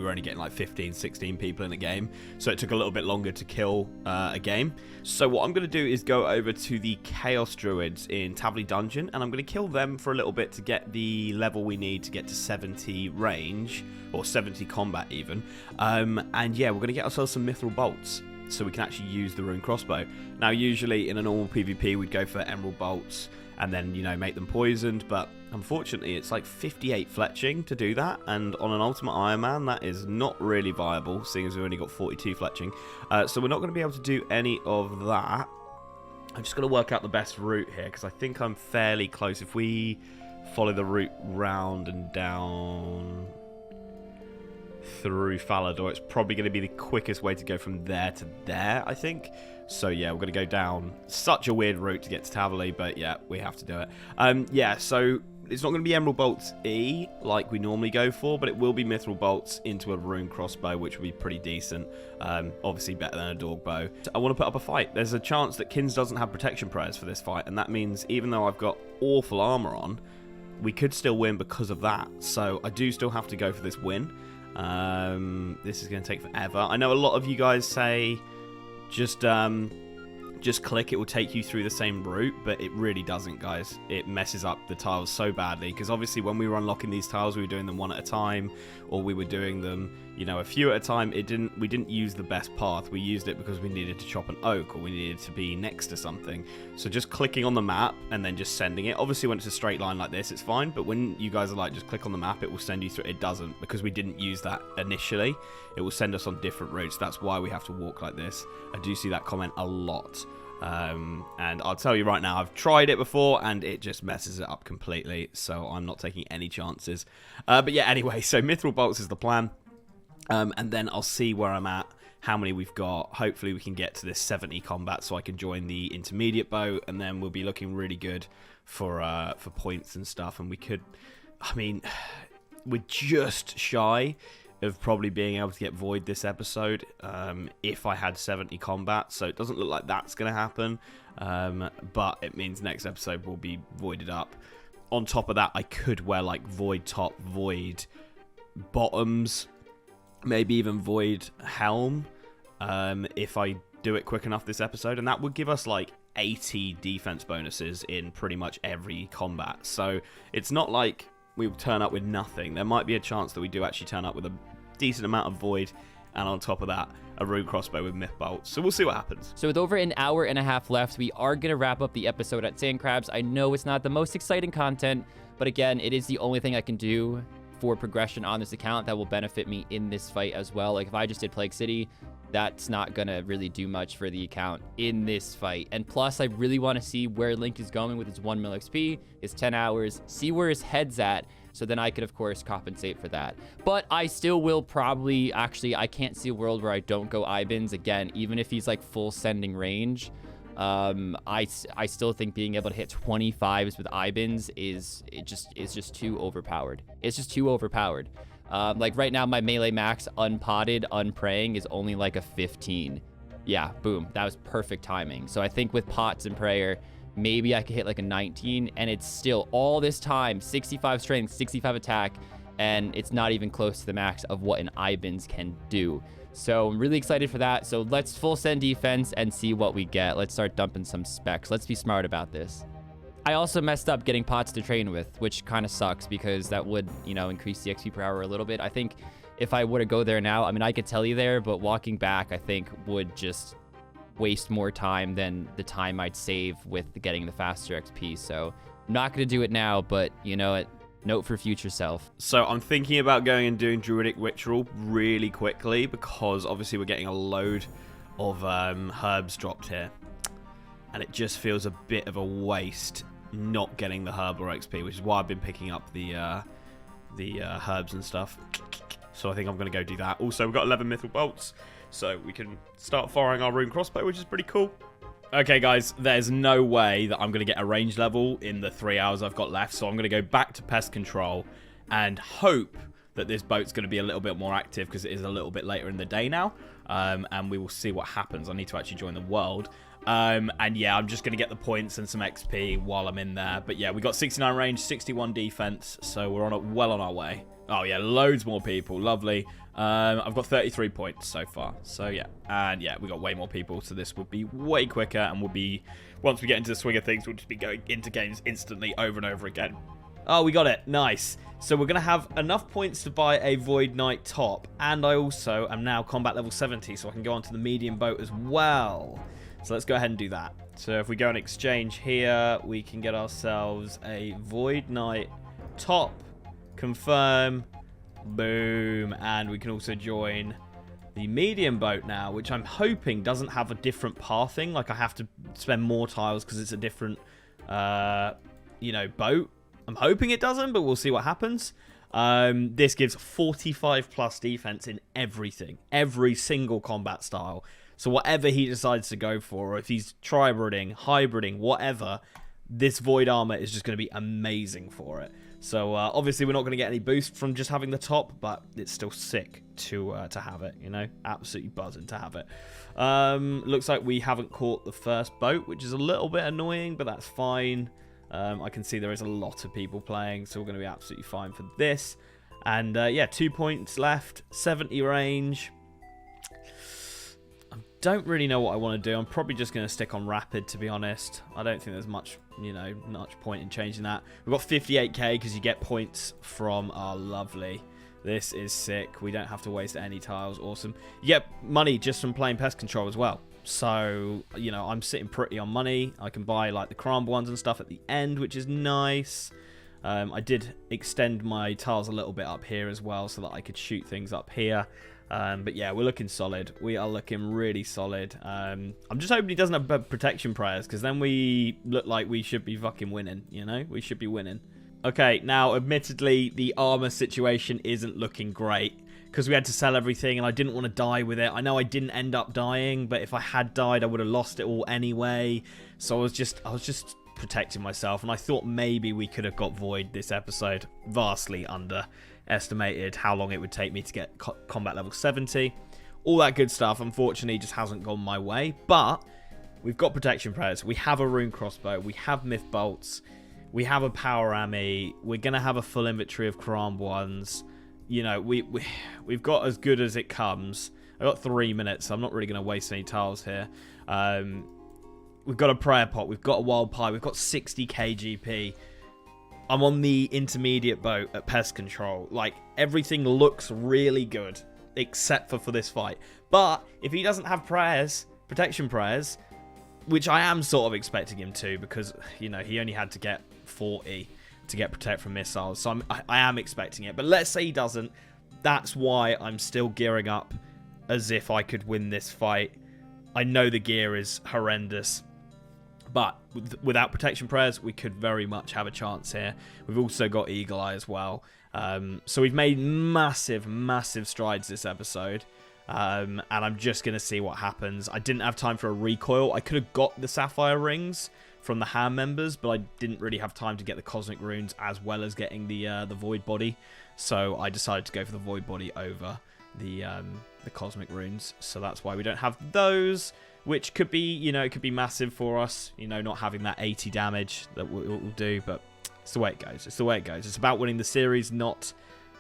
were only getting like 15, 16 people in a game, so it took a little bit longer to kill a game. So what I'm going to do is go over to the Chaos Druids in Tavley Dungeon, and I'm going to kill them for a little bit to get the level we need to get to 70 range, or 70 combat even. And yeah, we're going to get ourselves some Mithril Bolts, so we can actually use the Rune crossbow. Now, usually in a normal PvP, we'd go for Emerald Bolts and then, you know, make them poisoned, but unfortunately, it's like 58 fletching to do that, and on an Ultimate Iron Man, that is not really viable, seeing as we've only got 42 fletching. So we're not going to be able to do any of that. I'm just going to work out the best route here, because I think I'm fairly close. If we follow the route round and down through Falador, it's probably going to be the quickest way to go from there to there, I think. So yeah, we're going to go down such a weird route to get to Tavali, but yeah, we have to do it. Yeah, so it's not going to be Emerald Bolts E like we normally go for, but it will be Mithril Bolts into a Rune crossbow, which will be pretty decent. Obviously better than a Dog bow. I want to put up a fight. There's a chance that Kins doesn't have protection prayers for this fight, and that means even though I've got awful armor on, we could still win because of that. So I do still have to go for this win. This is going to take forever. I know a lot of you guys say just click, it will take you through the same route, but it really doesn't, guys. It messes up the tiles so badly, because obviously when we were unlocking these tiles, we were doing them one at a time, or we were doing them, you know, a few at a time. We didn't use the best path. We used it because we needed to chop an oak, or we needed to be next to something. So just clicking on the map and then just sending it. Obviously when it's a straight line like this, it's fine, but when you guys are like, just click on the map, it will send you through. It doesn't, because we didn't use that initially. It will send us on different routes. That's why we have to walk like this. I do see that comment a lot. And I'll tell you right now, I've tried it before and it just messes it up completely, so I'm not taking any chances. But yeah, anyway, so Mithril Bolts is the plan, and then I'll see where I'm at, how many we've got. Hopefully we can get to this 70 combat so I can join the intermediate bow, and then we'll be looking really good for points and stuff. And we could, I mean, we're just shy of probably being able to get Void this episode if I had 70 combat, so it doesn't look like that's going to happen, but it means next episode will be voided up. On top of that, I could wear like Void top, Void bottoms, maybe even Void helm if I do it quick enough this episode, and that would give us like 80 defense bonuses in pretty much every combat. So it's not like we will turn up with nothing. There might be a chance that we do actually turn up with a decent amount of Void, and on top of that, a Rune crossbow with Myth Bolts. So we'll see what happens. So with over an hour and a half left, we are going to wrap up the episode at Sand Crabs. I know it's not the most exciting content, but again, it is the only thing I can do for progression on this account that will benefit me in this fight as well. Like if I just did Plague City, that's not going to really do much for the account in this fight. And plus, I really want to see where Link is going with his 1 mil XP, his 10 hours, see where his head's at, so then I could, of course, compensate for that. But I still will probably, actually, I can't see a world where I don't go Ibins. Again, even if he's like full sending range, I still think being able to hit 25s with Ibins is just too overpowered. It's just too overpowered. Like right now, my melee max unpotted, unpraying is only like a 15. Yeah, boom. That was perfect timing. So I think with pots and prayer, maybe I could hit like a 19, and it's still all this time, 65 strength, 65 attack, and it's not even close to the max of what an Ibins can do. So I'm really excited for that. So let's full send defense and see what we get. Let's start dumping some specs. Let's be smart about this. I also messed up getting pots to train with, which kind of sucks because that would, you know, increase the XP per hour a little bit. I think if I were to go there now, I mean, I could tell you there, but walking back, I think would just waste more time than the time I'd save with getting the faster XP. So I'm not going to do it now, but you know what? Note for future self. So I'm thinking about going and doing Druidic Ritual really quickly because obviously we're getting a load of herbs dropped here. And it just feels a bit of a waste not getting the herb or XP, which is why I've been picking up the herbs and stuff. So I think I'm going to go do that. Also, we've got 11 Mithril Bolts, so we can start firing our Rune crossbow, which is pretty cool. Okay, guys, there's no way that I'm going to get a range level in the 3 hours I've got left, so I'm going to go back to Pest Control and hope that this boat's going to be a little bit more active because it is a little bit later in the day now, and we will see what happens. I need to actually join the world. And yeah, I'm just going to get the points and some XP while I'm in there. But yeah, we got 69 range, 61 defense, so we're well on our way. Oh yeah, loads more people. Lovely. I've got 33 points so far. So yeah, and yeah, we got way more people, so this would be way quicker, and we'll be, once we get into the swing of things, we'll just be going into games instantly over and over again. Oh, we got it. Nice. So we're going to have enough points to buy a Void Knight top, and I also am now combat level 70, so I can go onto the medium boat as well. So let's go ahead and do that. So if we go and exchange here, we can get ourselves a Void Knight top, confirm, boom, and we can also join the medium boat now, which I'm hoping doesn't have a different pathing. Like I have to spend more tiles because it's a different, you know, boat. I'm hoping it doesn't, but we'll see what happens. This gives 45 plus defense in everything, every single combat style. So whatever he decides to go for, or if he's tribriding, hybriding, whatever, this void armor is just going to be amazing for it. So obviously we're not going to get any boost from just having the top, but it's still sick to have it, you know? Absolutely buzzing to have it. Looks like we haven't caught the first boat, which is a little bit annoying, but that's fine. I can see there is a lot of people playing, so we're going to be absolutely fine for this. And yeah, 2 points left, 70 range. I don't really know what I want to do. I'm probably just going to stick on rapid, to be honest. I don't think there's much, you know, much point in changing that. We've got 58k because you get points from our lovely. This is sick. We don't have to waste any tiles. Awesome. You get money just from playing Pest Control as well. So, you know, I'm sitting pretty on money. I can buy, like, the cram ones and stuff at the end, which is nice. I did extend my tiles a little bit up here as well so that I could shoot things up here. But, yeah, we're looking solid. We are looking really solid. I'm just hoping he doesn't have protection prayers, because then we look like we should be fucking winning, you know? We should be winning. Okay, now, admittedly, the armor situation isn't looking great, because we had to sell everything, and I didn't want to die with it. I know I didn't end up dying, but if I had died, I would have lost it all anyway. So I was just protecting myself, and I thought maybe we could have got void this episode. Vastly underestimated how long it would take me to get combat level 70. All that good stuff, unfortunately, just hasn't gone my way. But we've got protection prayers. We have a rune crossbow. We have myth bolts. We have a power ammy. We're going to have a full inventory of cram ones. You know, we've got as good as it comes. I've got 3 minutes, so I'm not really going to waste any tiles here. We've got a prayer pot. We've got a wild pie. We've got 60k GP. I'm on the intermediate boat at Pest Control. Like, everything looks really good, except for this fight. But if he doesn't have prayers, protection prayers, which I am sort of expecting him to, because, you know, he only had to get 40 to get protect from missiles, so I am expecting it. But let's say he doesn't. That's why I'm still gearing up as if I could win this fight. I know the gear is horrendous, but without protection prayers, we could very much have a chance here. We've also got Eagle Eye as well. So we've made massive strides this episode. And I'm just going to see what happens. I didn't have time for a recoil. I could have got the Sapphire Rings from the hand members, but I didn't really have time to get the Cosmic Runes as well as getting the Void Body. So I decided to go for the Void Body over the Cosmic Runes. So that's why we don't have those, which could be, you know, it could be massive for us, you know, not having that 80 damage that we'll do, but it's the way it goes. It's the way it goes. It's about winning the series, not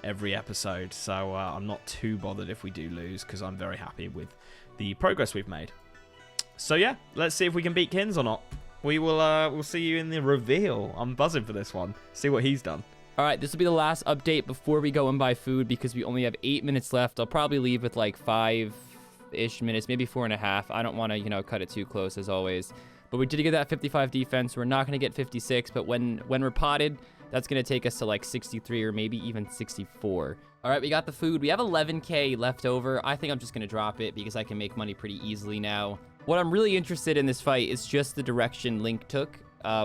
every episode. So I'm not too bothered if we do lose, because I'm very happy with the progress we've made. So yeah, let's see if we can beat Kins or not. We will we'll see you in the reveal. I'm buzzing for this one. See what he's done. All right, this will be the last update before we go and buy food, because we only have 8 minutes left. I'll probably leave with like 5-ish minutes, maybe 4.5. I don't want to, you know, cut it too close as always. But we did get that 55 defense. We're not going to get 56, but when we're potted, that's going to take us to like 63 or maybe even 64. All right, we got the food. We have 11k left over. I think I'm just going to drop it because I can make money pretty easily now. What I'm really interested in this fight is just the direction Link took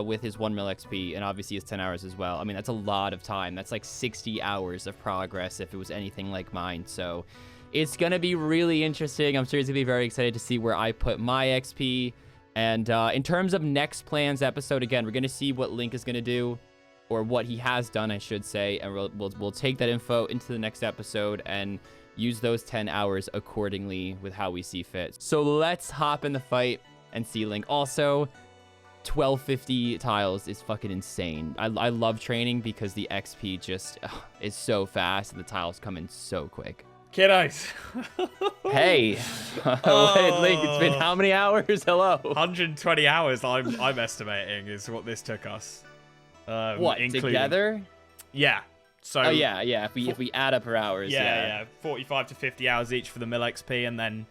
with his 1 mil XP, and obviously his 10 hours as well. I mean, that's a lot of time. That's like 60 hours of progress if it was anything like mine. So it's going to be really interesting. I'm seriously very excited to see where I put my XP. And in terms of next plans episode, again, we're going to see what Link is going to do, or what he has done, I should say, and we'll take that info into the next episode and use those 10 hours accordingly with how we see fit. So let's hop in the fight and see Link. Also, 1250 tiles is fucking insane. I love training because the XP just is so fast and the tiles come in so quick. Kiddos. Hey. Oh. Link, it's been how many hours? Hello. 120 hours, I'm estimating, is what this took us. What, together? Yeah. So. Oh yeah. If we add up our hours. Yeah. 45 to 50 hours each for the mil XP, and then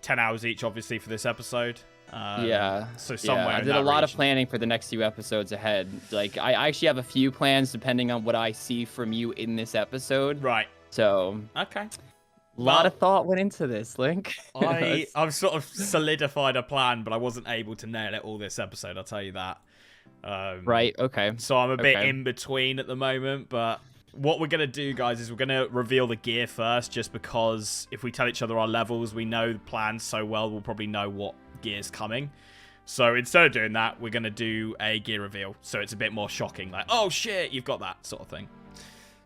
10 hours each, obviously, for this episode. So somewhere I in did that a lot of region. planning for the next few episodes ahead. Like, I actually have a few plans depending on what I see from you in this episode. Right. So, Okay. a lot of thought went into this, Link. I've sort of solidified a plan, but I wasn't able to nail it all this episode, I'll tell you that. Right, okay. So I'm a bit in between at the moment, but what we're going to do, guys, is we're going to reveal the gear first, just because if we tell each other our levels, we know the plans so well, we'll probably know what gear's coming. So instead of doing that, we're going to do a gear reveal, so it's a bit more shocking, like, oh shit, you've got that sort of thing.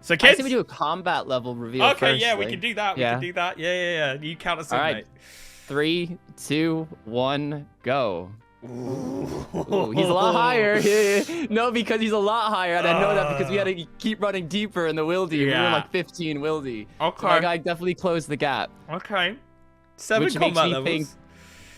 So kids, I say we do a combat level reveal okay, first, yeah, we Link. can do that. We can do that. Yeah. You count us in, All right. mate. 3, 2, 1, go. Ooh, he's a lot higher. No, because he's a lot higher, and I know that because we had to keep running deeper in the wildy. We were like 15 wildy. Okay. So my guy definitely closed the gap. Okay. 7 which combat makes me levels. think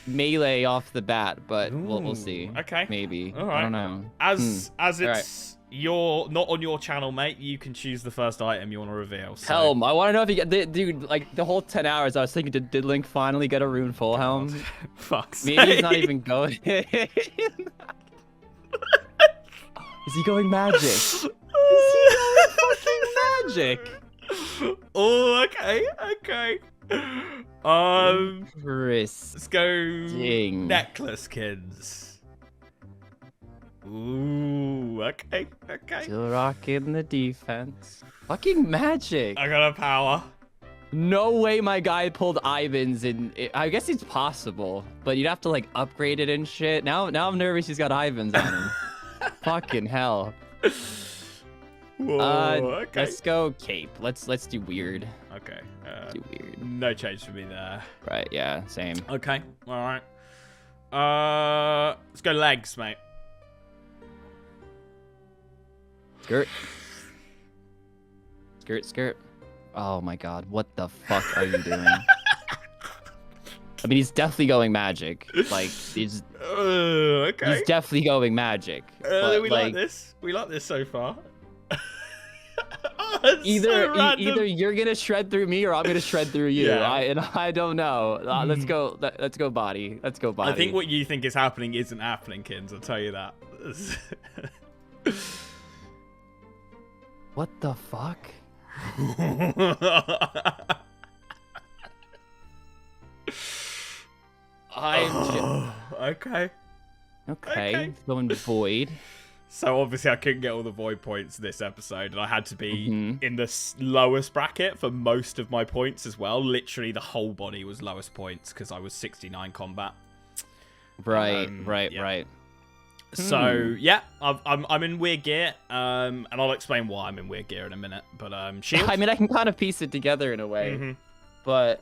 melee off the bat, but we'll see. Okay. Maybe. All right. I don't know. As it's you're not on your channel, mate, you can choose the first item you want to reveal. So. Helm. I want to know if you get, dude. Like the whole 10 hours, I was thinking, did Link finally get a rune full helm? Fuck's Maybe he's not even going. Is he going magic? Is he going fucking magic? Oh, okay. Let's go necklace, kids. Ooh, okay. Still rocking the defense. Fucking magic. I got a power. No way my guy pulled Ivan's in. I guess it's possible, but you'd have to like upgrade it and shit. Now I'm nervous he's got Ivan's on him. Fucking hell. Whoa, okay. Let's go cape. Let's do weird. Okay. Do weird. No change for me there. Right, yeah, same. Okay, alright. Let's go legs, mate. Skirt. Oh my god, what the fuck are you doing? I mean, he's definitely going magic. Like, he's definitely going magic. But, we like this. We like this so far. Either you're gonna shred through me or I'm gonna shred through you. Yeah. I don't know. Let's go body. Let's go body. I think what you think is happening isn't happening, Kins. I'll tell you that. What the fuck? Okay. Going void. So obviously I couldn't get all the void points this episode, and I had to be in the lowest bracket for most of my points as well. Literally the whole body was lowest points because I was 69 combat. Right. So yeah, I'm in weird gear, and I'll explain why I'm in weird gear in a minute. But shield. I mean, I can kind of piece it together in a way, but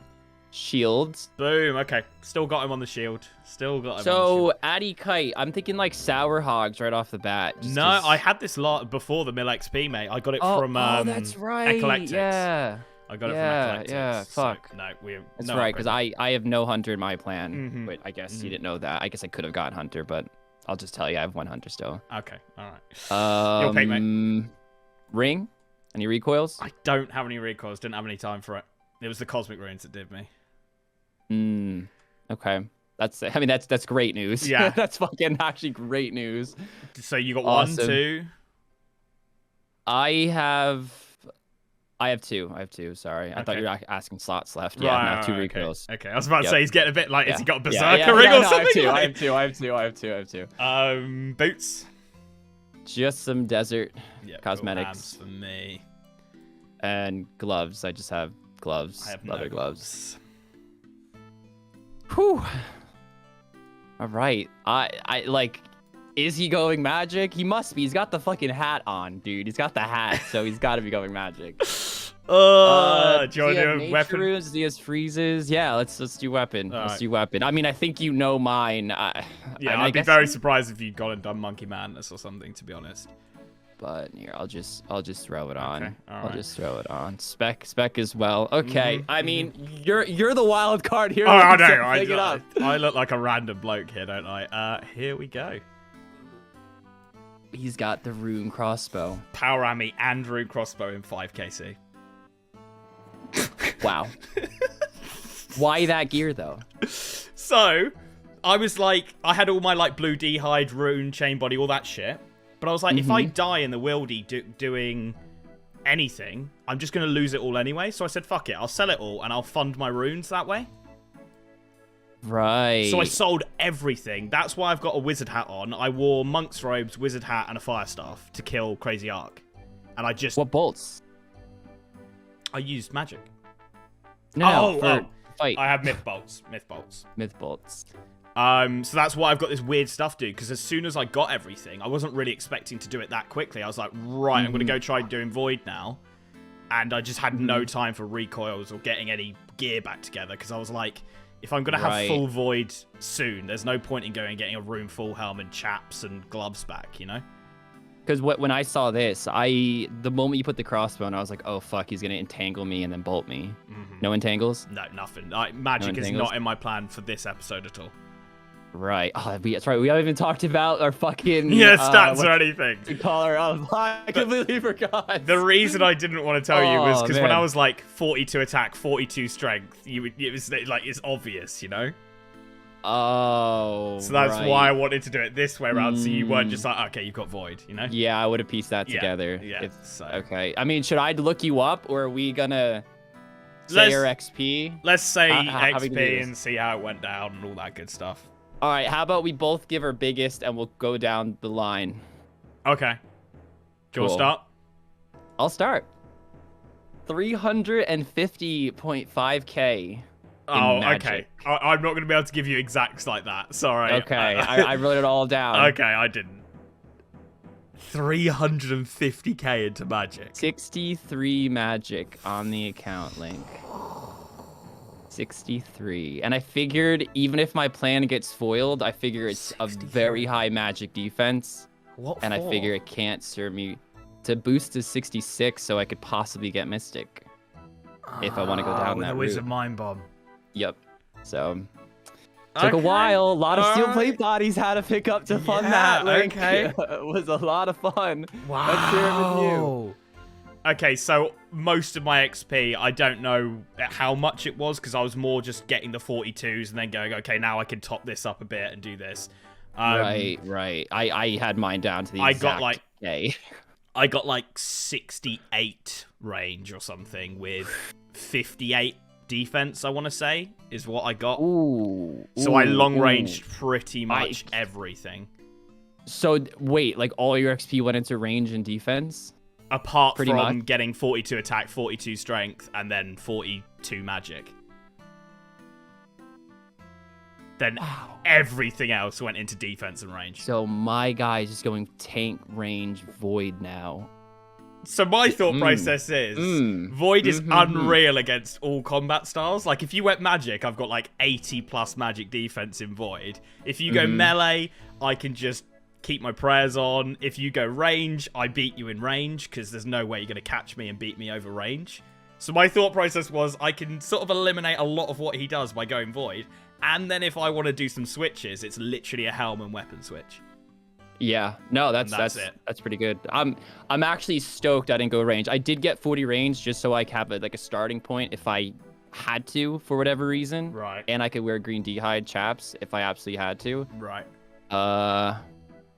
shields. Boom. Okay, still got him on the shield. So Addy Kite, I'm thinking like sour hogs right off the bat. No, I had this lot before the Mill XP, mate. I got it from that's right. Eclectics. Yeah. I got it from Eclectics. Yeah, fuck. So, no, That's no right, because upgrade. I have no hunter in my plan. But I guess you didn't know that. I guess I could have got hunter, but I'll just tell you I have one hunter still. Okay, all right. Your pick, mate. Ring? Any recoils? I don't have any recoils. Didn't have any time for it. It was the cosmic runes that did me. Okay. That's great news. Yeah. That's fucking actually great news. So you got Awesome. 1, 2. I have two. Sorry. I thought you were asking slots left. Yeah, Right, no, two okay. recoils. Okay, I was about to say he's getting a bit like, has he got a berserker ring ring or something? I have two. Boots. Just some desert Cosmetics cosmetics for me. and gloves. I just have gloves. I have leather no gloves. Whew. All right. I like. Is he going magic? He must be. He's got the fucking hat on, dude. He's got the hat, so he's got to be going magic. Do you want to do a weapon? Runes, he has freezes. Yeah, let's do weapon. Let's do weapon. I mean, I think you know mine. I'd be very surprised if you'd gone and done Monkey Madness or something, to be honest. But here, I'll just throw it on. Okay, I'll just throw it on. Spec as well. Okay. I mean, you're the wild card here. Oh, I know. So pick it up. I look like a random bloke here, don't I? Here we go. He's got the Rune crossbow. Power Ammy and Rune crossbow in 5kc. Wow. Why that gear though? So, I was like, I had all my like blue d'hide, rune, chain body, all that shit. But I was like, if I die in the wildy doing anything, I'm just going to lose it all anyway. So I said, fuck it. I'll sell it all and I'll fund my runes that way. Right. So I sold everything. That's why I've got a wizard hat on. I wore monk's robes, wizard hat, and a fire staff to kill Crazy Ark. And I just... What bolts? I used magic. No, for fight. I have myth bolts. Myth bolts. Myth bolts. So that's why I've got this weird stuff, dude. Because as soon as I got everything, I wasn't really expecting to do it that quickly. I was like, right, I'm going to go try doing Void now. And I just had no time for recoils or getting any gear back together. Because I was like, if I'm going to have full Void soon, there's no point in going and getting a room full helm and chaps and gloves back, you know? Because when I saw this, the moment you put the crossbow on, I was like, oh, fuck, he's going to entangle me and then bolt me. No entangles? No, nothing. Magic is not in my plan for this episode at all. Right. Oh, that's right. We haven't even talked about our fucking... stats or anything. To call her out. I completely forgot. The reason I didn't want to tell you was because when I was like 42 attack, 42 strength, it was like, it's obvious, you know? Oh, so that's why I wanted to do it this way around, so you weren't just like, okay, you've got Void, you know? Yeah, I would have pieced that together. Yeah, okay. I mean, should I look you up, or are we gonna say our XP? Let's say XP and see how it went down and all that good stuff. All right, how about we both give our biggest, and we'll go down the line. Okay. Do you want to start? I'll start. 350.5k. Oh, okay. I'm not going to be able to give you exacts like that. Sorry. Okay, I wrote it all down. Okay, I didn't. 350k into magic. 63 magic on the account, Link. 63. And I figured even if my plan gets foiled, I figure it's 63. A very high magic defense. What and for? I figure it can't serve me to boost to 66 so I could possibly get Mystic. If I want to go down that route. Wizard Mind Bomb. Yep. So took a while. A lot of steel plate bodies had to pick up to fund that. Link. Okay. It was a lot of fun. Wow. Let's hear it with you. Okay, so most of my XP, I don't know how much it was because I was more just getting the 42s and then going, okay, now I can top this up a bit and do this. Right. I had mine down to the exact I got like 68 range or something with 58 defense, I want to say, is what I got. So I long-ranged pretty much everything. So, wait, like all your XP went into range and defense? Apart from getting 42 attack, 42 strength, and then 42 magic. Then everything else went into defense and range. So my guy's just going tank, range, void now. So my thought process is, Void is unreal against all combat styles. Like, if you went magic, I've got like 80 plus magic defense in Void. If you go melee, I can just keep my prayers on. If you go range, I beat you in range, because there's no way you're going to catch me and beat me over range. So my thought process was, I can sort of eliminate a lot of what he does by going Void. And then if I want to do some switches, it's literally a helm and weapon switch. Yeah, no, that's it. That's pretty good. I'm actually stoked I didn't go range. I did get 40 range just so I have a starting point if I had to for whatever reason. Right. And I could wear green d'hide chaps if I absolutely had to. Right.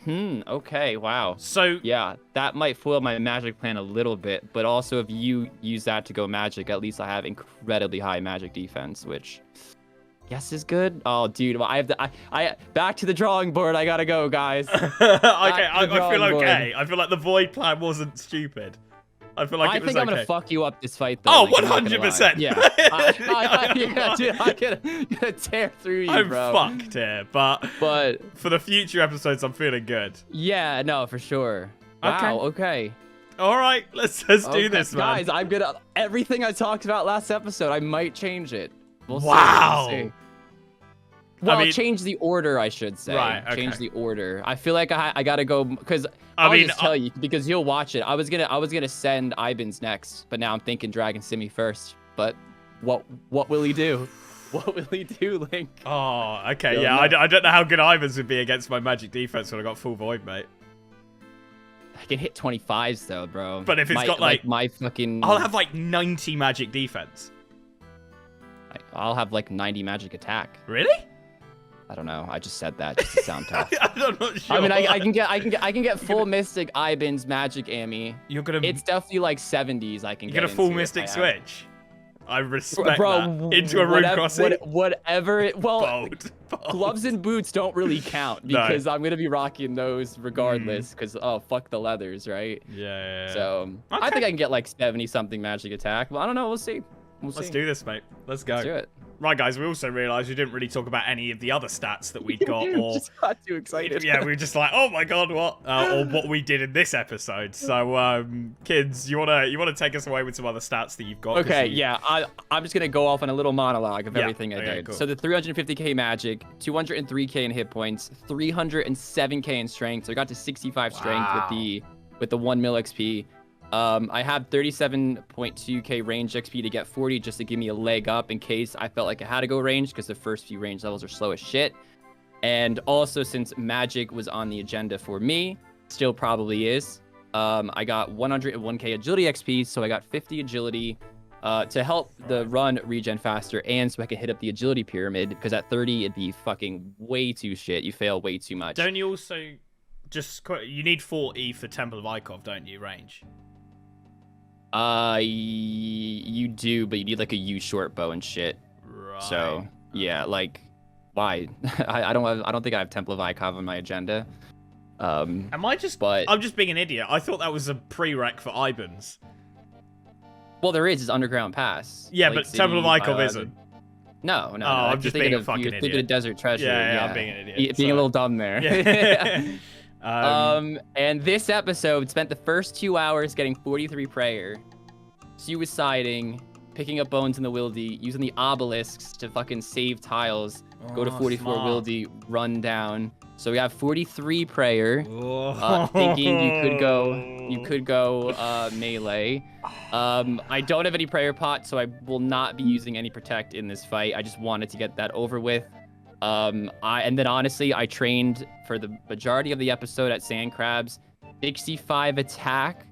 Okay, wow. So yeah, that might foil my magic plan a little bit, but also if you use that to go magic, at least I have incredibly high magic defense, which yes is good. Oh, dude, well, I back to the drawing board. I gotta go, guys. Okay, I feel okay. I feel like the Void plan wasn't stupid. I feel like it was okay. I think I'm gonna fuck you up this fight, though. Oh, 100%. Yeah. Yeah, dude, I'm gonna tear through you, bro. I'm fucked here, but for the future episodes, I'm feeling good. Yeah, no, for sure. Wow, okay. All right, let's do this, man. Guys, everything I talked about last episode, I might change it. We'll see. Wow. We'll see. Well, change the order, I should say. Right, okay. Change the order. I feel like I gotta go because I'll just tell you because you'll watch it. I was gonna send Ibans next, but now I'm thinking Dragon Simi first. But what will he do? What will he do, Link? Oh, okay, yeah. I don't know how good Ibans would be against my magic defense when I got full Void, mate. I can hit 25s though, bro. But if it's got like my fucking, I'll have like 90 magic defense. I'll have like 90 magic attack. Really? I don't know. I just said that just to sound tough. I'm not sure. I mean, I can get full Mystic Ibans Magic Ammy. You're gonna. It's definitely like 70s. I can. You're gonna full Mystic Switch. I respect Bro, that. Into a Rune Crossing. Whatever. Well, Bold. gloves and boots don't really count because I'm gonna be rocking those regardless. Because fuck the leathers, right? Yeah. So I think I can get like 70 something magic attack. Well, I don't know. We'll see. Let's do this, mate. Let's go. Let's do it. Right, guys, we also realised we didn't really talk about any of the other stats that we'd got. Or just got too excited. Yeah, we were just like, oh my god, what? Or what we did in this episode. So, kids, you wanna take us away with some other stats that you've got? Okay, yeah. I'm just gonna go off on a little monologue of everything I did. Cool. So the 350k magic, 203k in hit points, 307k in strength. So I got to 65 strength with the 1 mil XP. I have 37.2k range XP to get 40 just to give me a leg up in case I felt like I had to go range because the first few range levels are slow as shit. And also since magic was on the agenda for me, still probably is, I got 101k agility XP, so I got 50 agility to help the run regen faster and so I can hit up the agility pyramid because at 30 it'd be fucking way too shit. You fail way too much. Don't you also you need 40 for Temple of Ikov, don't you, range? You do, but you need like a U short bow and shit. Right. So yeah, like, why? I don't think I have Temple of Ikov on my agenda. I'm just being an idiot. I thought that was a prereq for Ibans. Well, there is Underground Pass. Yeah, Lake but City, Temple of Ikov isn't. No. Oh, I'm just being a fucking idiot. Thinking of Desert Treasure. Yeah, I'm being an idiot. Being a little dumb there. Yeah. And this episode spent the first 2 hours getting 43 prayer, suiciding, picking up bones in the wildy, using the obelisks to fucking save tiles, go to 44 wildy, run down. So we have 43 prayer. Thinking you could go melee. I don't have any prayer pot, so I will not be using any protect in this fight. I just wanted to get that over with. And then honestly, I trained for the majority of the episode at Sand Crabs, 65 attack.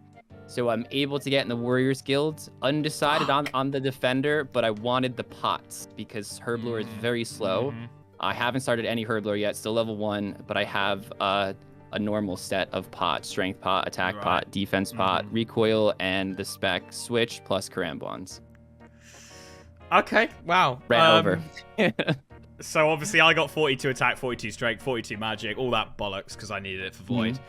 So I'm able to get in the Warriors Guild. Undecided on the Defender, but I wanted the pots because Herblore is very slow. I haven't started any Herblore yet, still level 1, but I have a normal set of pots, Strength pot, Attack pot, Defense pot, Recoil, and the Spec Switch plus Karambwans. Okay, wow. Ran over. So obviously I got 42 attack, 42 strength, 42 magic, all that bollocks because I needed it for Void.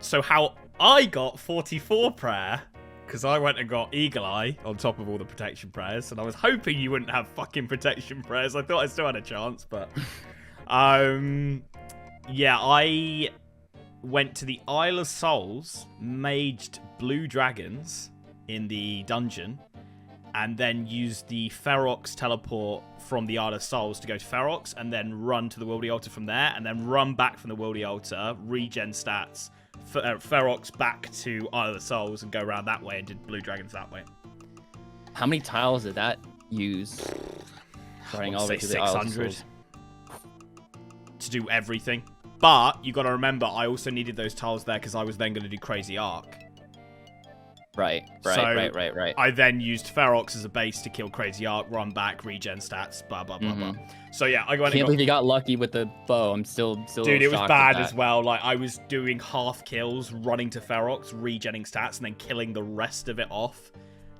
So how I got 44 prayer, because I went and got Eagle Eye on top of all the protection prayers, and I was hoping you wouldn't have fucking protection prayers. I thought I still had a chance, but yeah, I went to the Isle of Souls, maged blue dragons in the dungeon, and then used the Ferox teleport from the Isle of Souls to go to Ferox, and then run to the Wildy Altar from there, and then run back from the Wildy Altar, regen stats, Ferox back to Isle of Souls, and go around that way, and did blue dragons that way. How many tiles did that use? Running all the way to the Isle of Souls. To do everything. But you got to remember, I also needed those tiles there because I was then going to do Crazy Arc. Right. I then used Ferox as a base to kill Crazy Arc, run back, regen stats, blah, blah, blah, blah. So yeah, I can't believe you got lucky with the bow. I'm still Dude, it was bad as well. Like, I was doing half kills, running to Ferox, regenning stats, and then killing the rest of it off.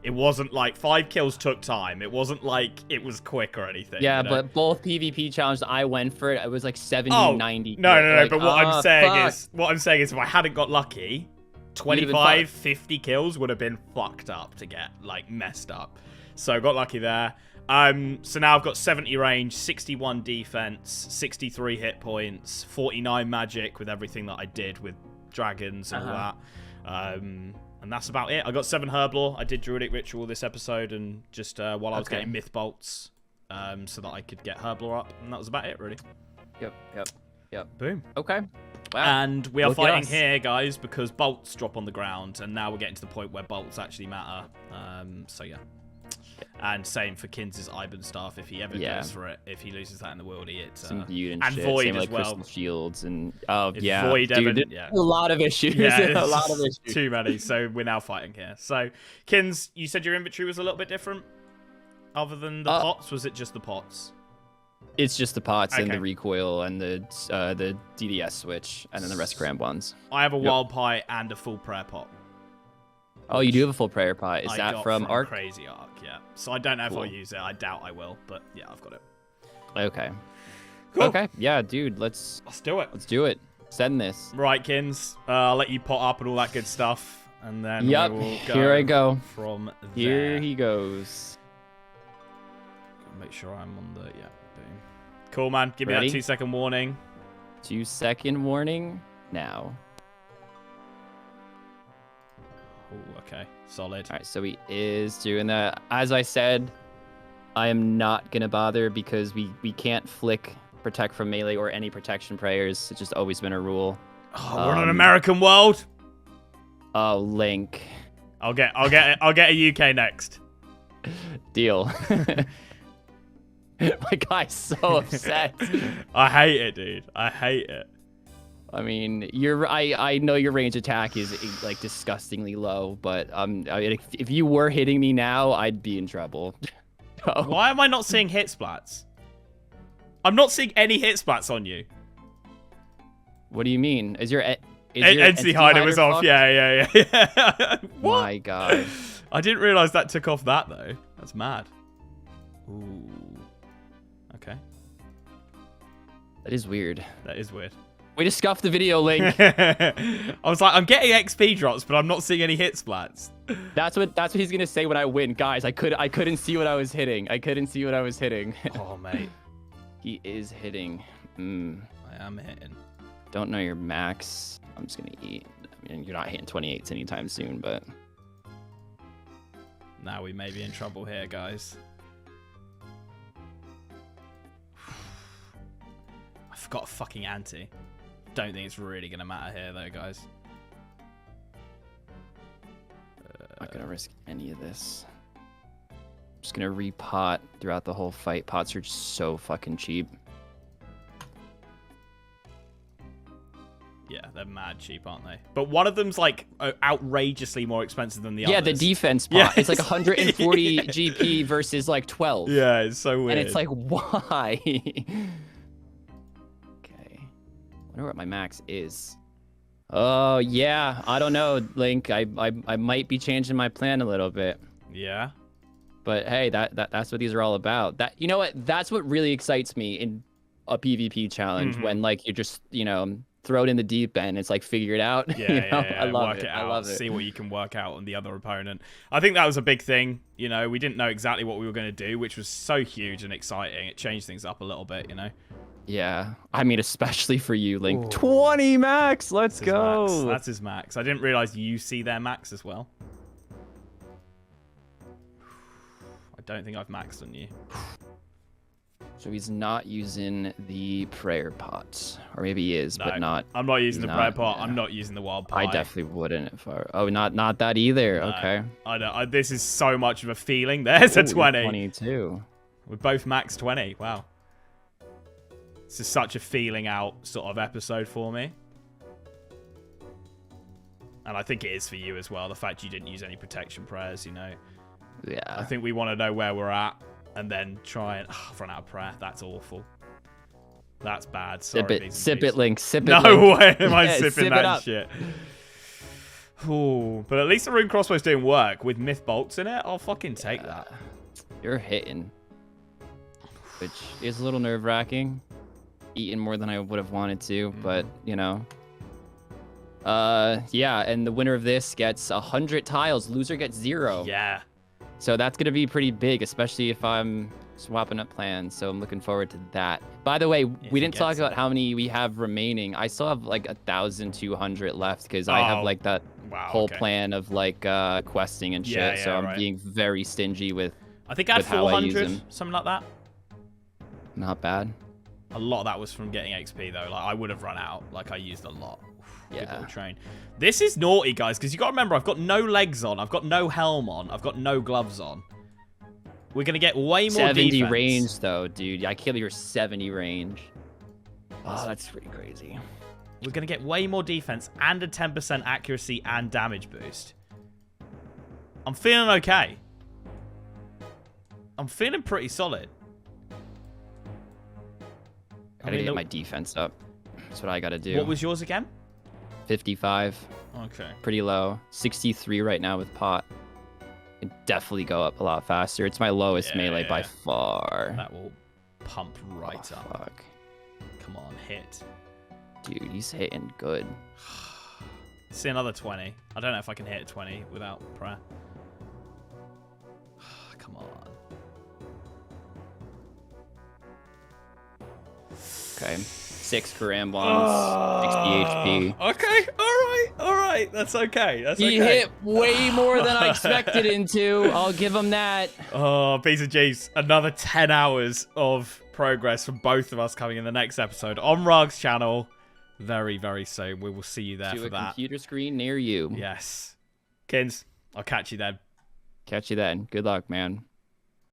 It wasn't like 5 kills took time. It wasn't like it was quick or anything. Yeah, you know? but both PvP challenges I went for it was like 70, 90. No. Like, but what I'm saying is if I hadn't got lucky, 25, 50 kills would have been fucked up to get, like, messed up. So I got lucky there. So now I've got 70 range, 61 defense, 63 hit points, 49 magic with everything that I did with dragons and all that. And that's about it. I got 7 Herblore. I did Druidic Ritual this episode, and just while I was getting Myth Bolts, so that I could get Herblore up, and that was about it, really. Yep. Boom. Okay. Wow. And we are fighting here, guys, because bolts drop on the ground, and now we're getting to the point where bolts actually matter. So yeah. And same for Kins' Iban staff if he ever goes for it. If he loses that in the worldy, it's and shit. Void same as like well. Crystal Shields and Void dude, a lot of issues. Yeah, a lot of issues. Too many. So we're now fighting here. So Kins, you said your inventory was a little bit different, other than the pots. Was it just the pots? It's just the pots and Okay. the recoil and the DDS switch, and then the rest cram-ons. I have a wild pie and a full prayer pot. Oh, you do have a full prayer pot. Is I that got from Arc? Crazy Arc, yeah. So I don't know if Cool. I'll use it. I doubt I will, but yeah, I've got it. Okay. Cool. Okay. Yeah, dude. Let's do it. Let's do it. Send this. Right, Kins. I'll let you pot up and all that good stuff, and then Yep. we will go Here I go. from Here there. he goes. Make sure I'm on the boom. Cool, man. Give me Ready? that 2-second warning. 2-second warning now. Oh, okay. Solid. All right, so he is doing that. As I said, I am not gonna bother because we can't flick protect from melee or any protection prayers. It's just always been a rule. Oh, we're on an American world. Oh, Link. I'll get a UK next. Deal. My guy's so upset. I hate it, dude. I hate it. I mean, I know your range attack is like disgustingly low, but I mean, if you were hitting me now, I'd be in trouble. Why am I not seeing hit splats? I'm not seeing any hit splats on you. What do you mean? Is your entity hider was off. fucked? Yeah. What? My God. I didn't realize that took off that though. That's mad. Ooh. Okay. That is weird. That is weird. Way to scuff the video, Link. I was like, I'm getting XP drops, but I'm not seeing any hit splats. That's what he's gonna say when I win, guys. I couldn't see what I was hitting. I couldn't see what I was hitting. Oh, mate. He is hitting. I am hitting. Don't know your max. I'm just gonna eat. I mean, you're not hitting 28s anytime soon, but Now we may be in trouble here, guys. I forgot a fucking anti. Don't think it's really gonna matter here, though, guys. not gonna risk any of this. I'm just gonna repot throughout the whole fight. Pots are just so fucking cheap. Yeah, they're mad cheap, aren't they? But one of them's like outrageously more expensive than the other. Yeah, the defense pot. Yeah, it's like 140 GP versus like 12. Yeah, it's so weird. And it's like, why? Okay. I wonder what my max is. Oh, yeah. I don't know, Link. I might be changing my plan a little bit. Yeah. But hey, that's what these are all about. That, you know what? That's what really excites me in a PvP challenge, when like you're just, you know, throw it in the deep end. It's like figure it out. Yeah, you know? yeah. I love Work it. it out. I love it. See what you can work out on the other opponent. I think that was a big thing. You know, we didn't know exactly what we were going to do, which was so huge and exciting. It changed things up a little bit, you know. Yeah, I mean, especially for you, Link. Ooh. 20 max. Let's That's his go. max. That's his max. I didn't realize you see their max as well. I don't think I've maxed on you. So he's not using the prayer pot, or maybe he is, but not. I'm not using the prayer pot. yeah. I'm not using the wild pie. I definitely wouldn't if I. Oh, not that either. No, Okay. I know. This is so much of a feeling. There's a Ooh, 20. 22. We're both max 20. Wow. This is such a feeling out sort of episode for me. And I think it is for you as well. The fact you didn't use any protection prayers, you know. Yeah. I think we want to know where we're at and then try and run out of prayer. That's awful. That's bad. Sorry, Sip it, Link. Sip it. No Link. way am I Yeah, sipping sip it that up. shit. Ooh, but at least the rune crossbow's doing work with myth bolts in it. I'll fucking take that. You're hitting, which is a little nerve-wracking. Eating more than I would have wanted to, but you know. Yeah, and the winner of this gets 100 tiles. Loser gets 0. Yeah. So that's gonna be pretty big, especially if I'm swapping up plans. So I'm looking forward to that. By the way, we didn't talk about how many we have remaining. I still have like 1,200 left because I have like that whole plan of like questing and shit. Yeah, yeah, so I'm right. being very stingy with. I think I had with how I use 400, them. something like that. Not bad. A lot of that was from getting XP though. Like I would have run out. Like I used a lot. Good Yeah. little train. This is naughty, guys, because you got to remember I've got no legs on. I've got no helm on. I've got no gloves on. We're gonna get way more 70 defense. range though, dude. I kill your 70 range. Oh, that's pretty crazy. We're gonna get way more defense and a 10% accuracy and damage boost. I'm feeling okay. I'm feeling pretty solid. Gotta get my defense up. That's what I gotta do. What was yours again? 55. Okay. Pretty low. 63 right now with pot. Can definitely go up a lot faster. It's my lowest melee by far. That will pump right up. Fuck. Come on, hit. Dude, he's hitting good. See another 20. I don't know if I can hit 20 without prayer. Come on. Okay. 6 for M1s. 60 HP. Okay, all right. That's okay. He hit way more than I expected him to. I'll give him that. Oh, piece of Jeeves. Another 10 hours of progress for both of us coming in the next episode on rargh's channel. Very, very soon. We will see you there for that. To a computer screen near you. Yes. Kins, I'll catch you then. Catch you then. Good luck, man.